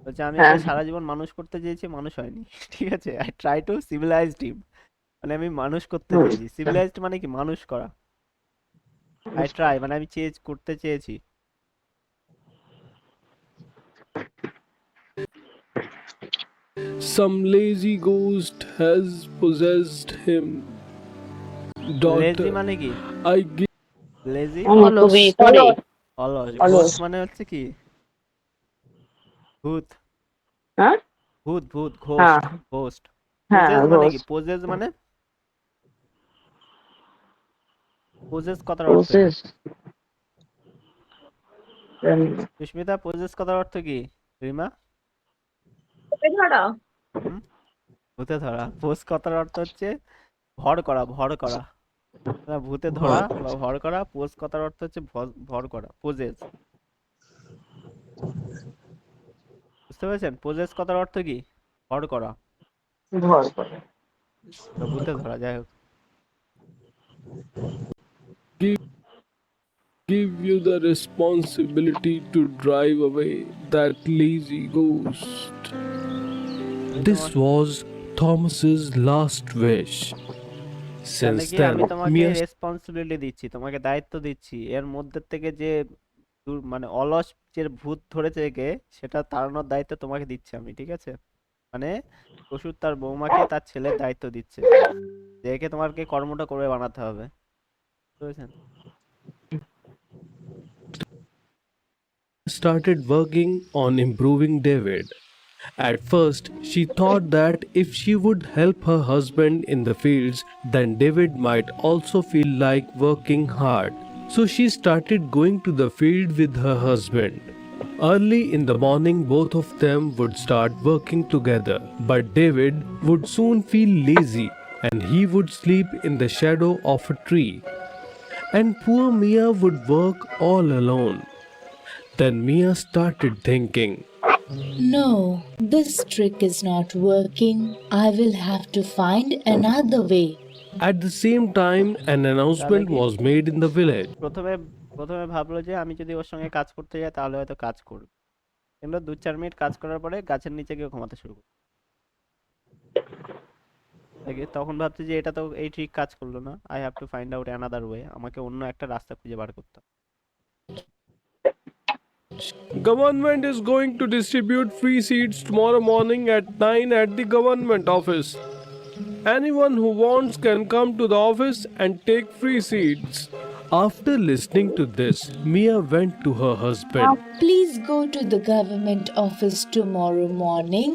বলছে আমি ওকে সারা জীবন মানুষ করতে চেয়েছি, মানুষ হয়নি। ঠিক আছে, আই ট্রাই টু সিভিলাইজড হিম, মানে আমি মানুষ করতে চেয়েছি। সিভিলাইজড মানে কি? মানুষ করা। আই ট্রাই মানে আমি করতে চেয়েছি। some lazy ghost has possessed him. Daughter, lazy মানে কি? I give লেজি খুবই করে অলস। অলস। ঘোস্ট মানে হচ্ছে কি? ভূত। হ্যাঁ ভূত ভূত হ্যাঁ ঘোস্ট। হ্যাঁ পোজেস মানে কি? ghost. পোজেস মানে পোজেস কথার অর্থ কি? Possess. সুস্মিতা, পোজেস কথার অর্থ কি? রিমা? ধরা ভূতে ধরা। পোজ কথার অর্থ হচ্ছে ভর করা, ভর করা। ভূতে ধরা বা ভর করা। পোজ কথার অর্থ হচ্ছে ভর করা, পোজেস। বুঝতে পেরেছেন? পোজেস কথার অর্থ কি? ভর করা ভর করে। বা ভূতে ধরা, যাই হোক। give you the responsibility to drive away that lazy ghost. This was Thomas's last wish. তাহলে Since কি then, আমি তোমাকে Mia রেসপন্সিবিলিটি দিচ্ছি, তোমাকে দায়িত্ব দিচ্ছি, এর মধ্যে থেকে যে মানে অলস যে ভূত ধরেছে একে, সেটা তাড়ানোর দায়িত্ব তোমাকে দিচ্ছি আমি, ঠিক আছে? মানে শ্বশুর তার বৌমাকে তার ছেলের দায়িত্ব দিচ্ছে যে একে তোমাকে কর্মটা করে বানাতে হবে, বুঝতে পেরেছেন? started working on improving David. At first, she thought that if she would help her husband in the fields, then David might also feel like working hard. So she started going to the field with her husband. Early in the morning, both of them would start working together, but David would soon feel lazy and he would sleep in the shadow of a tree. And poor Mia would work all alone. Then Mia started thinking, No, this trick is not working. I will have to find another way. At the same time, an announcement was made in the village. প্রথমে প্রথমে ভাবলো যে আমি যদি ওর সঙ্গে কাজ করতে যাই তাহলে হয়তো কাজ করবে, কিন্তু 2-4 মিনিট কাজ করার পরে গাছের নিচে গিয়ে ঘুমাতে শুরু করলো। তখন ভাবছে যে এটা তো এই ঠিক কাজ করলো না, I have to find out another way, আমাকে অন্য একটা রাস্তা খুঁজে বার করতে হবে। Government is going to distribute free seats tomorrow morning at 9 at the government office. Anyone who wants can come to the office and take free seats. After listening to this, Mia went to her husband. Please go to the government office tomorrow morning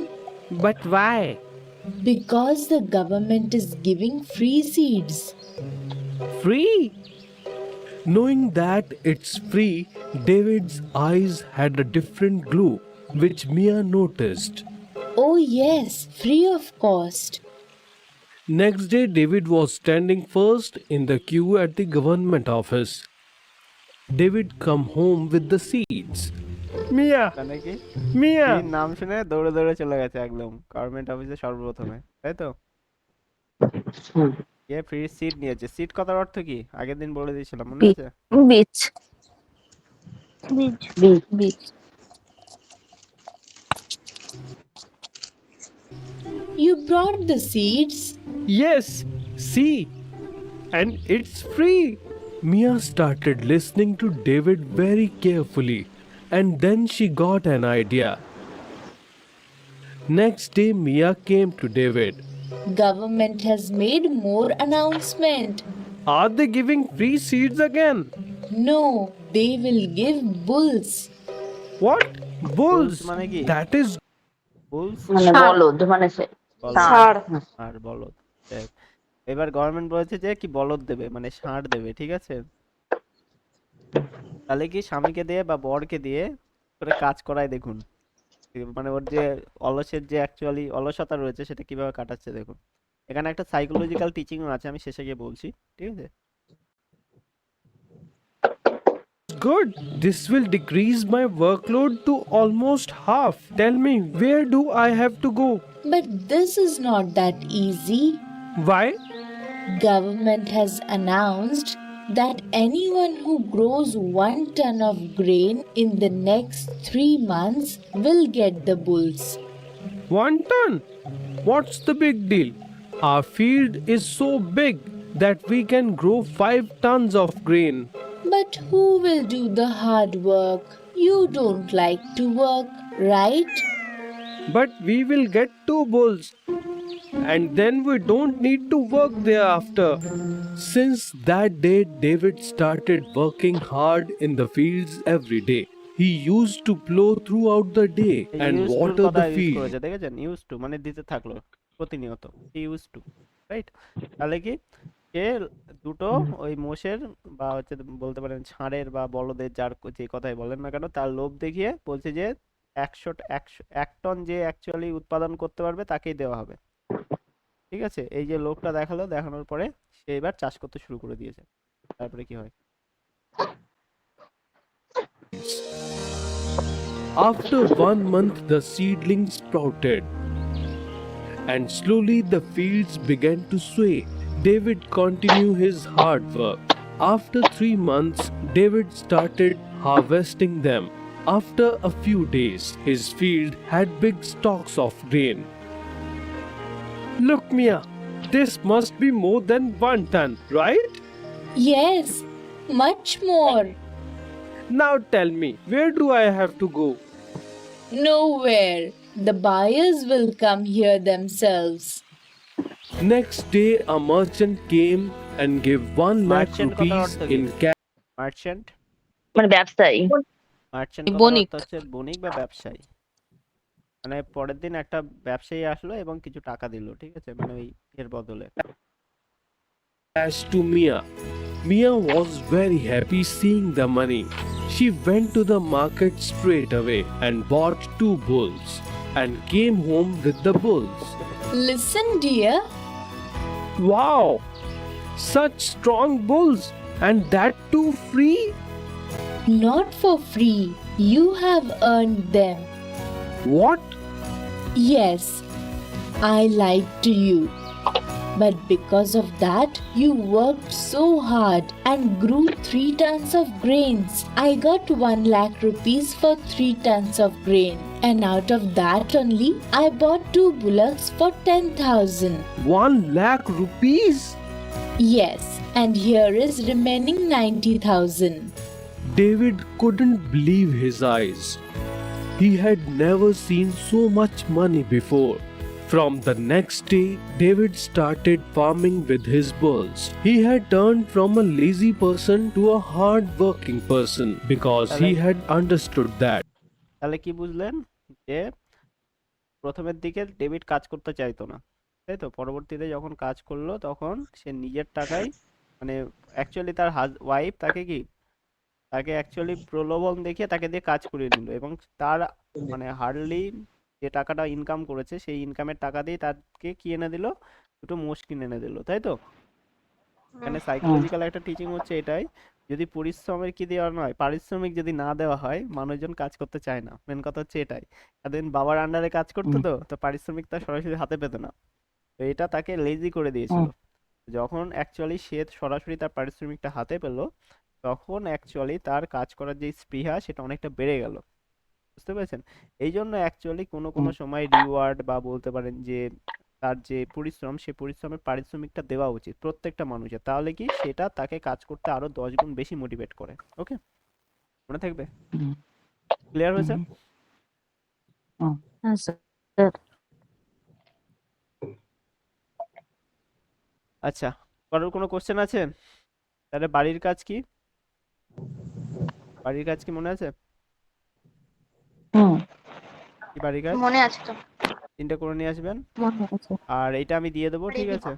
But why? because the government is giving free seeds. Free? Knowing that it's free, David's eyes had a different glow, which Mia noticed. Oh, yes, free of cost. Next day, David was standing first in the queue at the government office. David come home with the seeds. Mia! মানে কি? Mia! এই নাম শুনে দৌড়ে দৌড়ে চলে গেছে একদম গভর্নমেন্ট অফিসে সর্বপ্রথমে, তাই তো? এ ফ্রি সিট নিয়েছে। সিট কথার অর্থ কি? আগের দিন বলে দিয়েছিলাম, মনে আছে? বীজ বীজ বীজ You brought the seeds? Yes, see, and it's free. Mia started listening to David very carefully, and then she got an idea. Next day, Mia came to David. Government has made more announcement. Are they giving free seeds again? No, they will give bulls. What? Bulls? মানে কি? That is bull's মানে বলদ মানে সে ষাঁড়। আর বলদ। দেখ, এবার government বলেছে যে কি বলদ দেবে, মানে ষাঁড় দেবে, ঠিক আছে? তাহলে কি স্বামীকে দিয়ে বা বরকে দিয়ে করে কাজ করায় দেখুন, মানে ওর যে অলসের যে অ্যাকচুয়ালি অলসতা রয়েছে সেটা কিভাবে কাটাচ্ছে দেখুন। এখানে একটা সাইকোলজিক্যাল টিচিংও আছে, আমি শেষে গিয়ে বলছি, ঠিক আছে? Good. This will decrease my workload to almost half. Tell me, where do I have to go? But this is not that easy. Why? Government has announced that anyone who grows 1 ton of grain in the next 3 months will get the bulls. 1 ton? What's the big deal? Our field is so big that we can grow 5 tons of grain. But who will do the hard work? You don't like to work, right? But we will get 2 bulls. And then we don't need to work thereafter. Since that day, David started working hard in the fields every day. He used to plow throughout the day and use tour water কথা the use field. করেছে, দেখেছেন? Use to মানে দিতে থাকলো প্রতিনিয়ত, use to, right? তাহলে কি সে দুটো ওই মোষের বা হচ্ছে বলতে পারেন ষাঁড়ের বা বলদের, যার যে কথাই বলেন না কেন, তার লোভ দেখিয়ে বলছে যে 1 টন যে অ্যাকচুয়ালি উৎপাদন করতে পারবে তাকেই দেওয়া হবে, ঠিক আছে? এই যে লোভটা দেখালো, দেখানোর পরে সে এবার চাষ করতে শুরু করে দিয়েছে। তারপরে কি হয়? After 1 month, the seedlings sprouted, and slowly the fields began to sway. David continued his hard work. After 3 months, David started harvesting them. After a few days, his field had big stalks of grain. Look, Mia, this must be more than 1 ton, right? Yes, much more. Now tell me, where do I have to go? Nowhere. The buyers will come here themselves. Next day, a merchant came and gave 1 lakh merchant কথার rupees অর্থ কি? in cash. Merchant, মানে ব্যবসায়ী। Merchant কথার বণিক। অর্থ হচ্ছে বণিক বা ব্যবসায়ী। মানে পরের দিন একটা ব্যবসায়ী আসলো এবং কিছু টাকা দিল, ঠিক আছে? মানে ওই এর বদলে। To Mia. Mia was very happy seeing the money. She went to the market straight away and bought 2 bulls and came home with the bulls. Listen, dear. Wow! Such strong bulls, and that too free? Not for free. You have earned them. What? Yes, I lied to you. But because of that, you worked so hard and grew 3 tons of grains. I got 1 lakh rupees for 3 tons of grain. And out of that only, I bought 2 bullocks for 10,000. 1 lakh rupees? Yes, and here is remaining 90,000. David couldn't believe his eyes. He had never seen so much money before. From the next day, David started farming with his bulls. He had turned from a lazy person to a hard-working person because he had understood that. তাহলে কি বুঝলেন? যে প্রথমের দিকে David কাজ করতে চাইতো না, তাই তো? পরবর্তীতে যখন কাজ করলো তখন সে নিজের টাকায়, মানে অ্যাকচুয়ালি তার ওয়াইফ তাকে কি, তাকে অ্যাকচুয়ালি প্রলোভন দেখিয়ে তাকে দিয়ে কাজ করিয়ে নিল, এবং তার মানে হার্ডলি যে টাকাটা ইনকাম করেছে সেই ইনকামের টাকা দিয়ে তাকে কি এনে দিল? 2টো মোষ কিনে এনে দিল, তাই তো? এখানে সাইকোলজিক্যাল একটা টিচিং হচ্ছে এটাই, যদি পরিশ্রমের কি দেওয়া নয়, পারিশ্রমিক যদি না দেওয়া হয়, মানুষজন কাজ করতে চায় না। মেন কথা হচ্ছে এটাই। এতদিন বাবার আন্ডারে কাজ করতো, তো পারিশ্রমিক তার সরাসরি হাতে পেত না, তো এটা তাকে লেজি করে দিয়েছিল। যখন অ্যাকচুয়ালি সে সরাসরি তার পারিশ্রমিকটা হাতে পেল, তখন অ্যাকচুয়ালি তার কাজ করার যে স্পৃহা সেটা অনেকটা বেড়ে গেল, বুঝতে পেরেছেন? এই জন্য অ্যাকচুয়ালি কোনো সময় রিওয়ার্ড বা বলতে পারেন যে তার যে পরিশ্রম, সে পরিশ্রমের পারিশ্রমিকটা দেওয়া উচিত প্রত্যেকটা মানুষের, তাহলে কি সেটা তাকে কাজ করতে আরো 10 গুণ বেশি মোটিভেট করে। ওকে, মনে থাকবে? ক্লিয়ার হয়েছে? হ্যাঁ স্যার। আচ্ছা, কারোর কোনো কোশ্চেন আছে? তাহলে বাড়ির কাজ কি, বাড়ির কাজ কি মনে আছে? কি বাড়ির কাজ? মনে আছে তো? 3টে করে নিয়ে আসবেন, মনে আছে। আর এটা আমি দিয়ে দেবো, ঠিক আছে?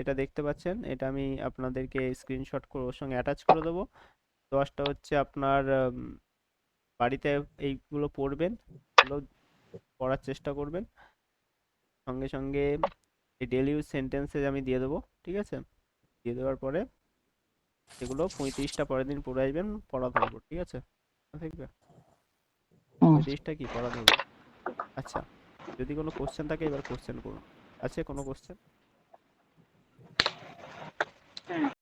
এটা দেখতে পাচ্ছেন, এটা আমি আপনাদেরকে স্ক্রিনশট করে ওর সঙ্গে অ্যাটাচ করে দেবো। 10টা হচ্ছে আপনার বাড়িতে এইগুলো পড়বেন, এগুলো পড়ার চেষ্টা করবেন। সঙ্গে সঙ্গে এই ডেইলি ইউজ সেন্টেন্সেস আমি দিয়ে দেবো, ঠিক আছে? দিয়ে দেওয়ার পরে এগুলো 35টা পরের দিন পড়ে আসবেন, পড়া ধরবো, ঠিক আছে? থাকবে 35টা কি পড়া ধরবো। আচ্ছা, যদি কোনো কোশ্চেন থাকে এবার কোশ্চেন করুন। আছে কোনো কোশ্চেন?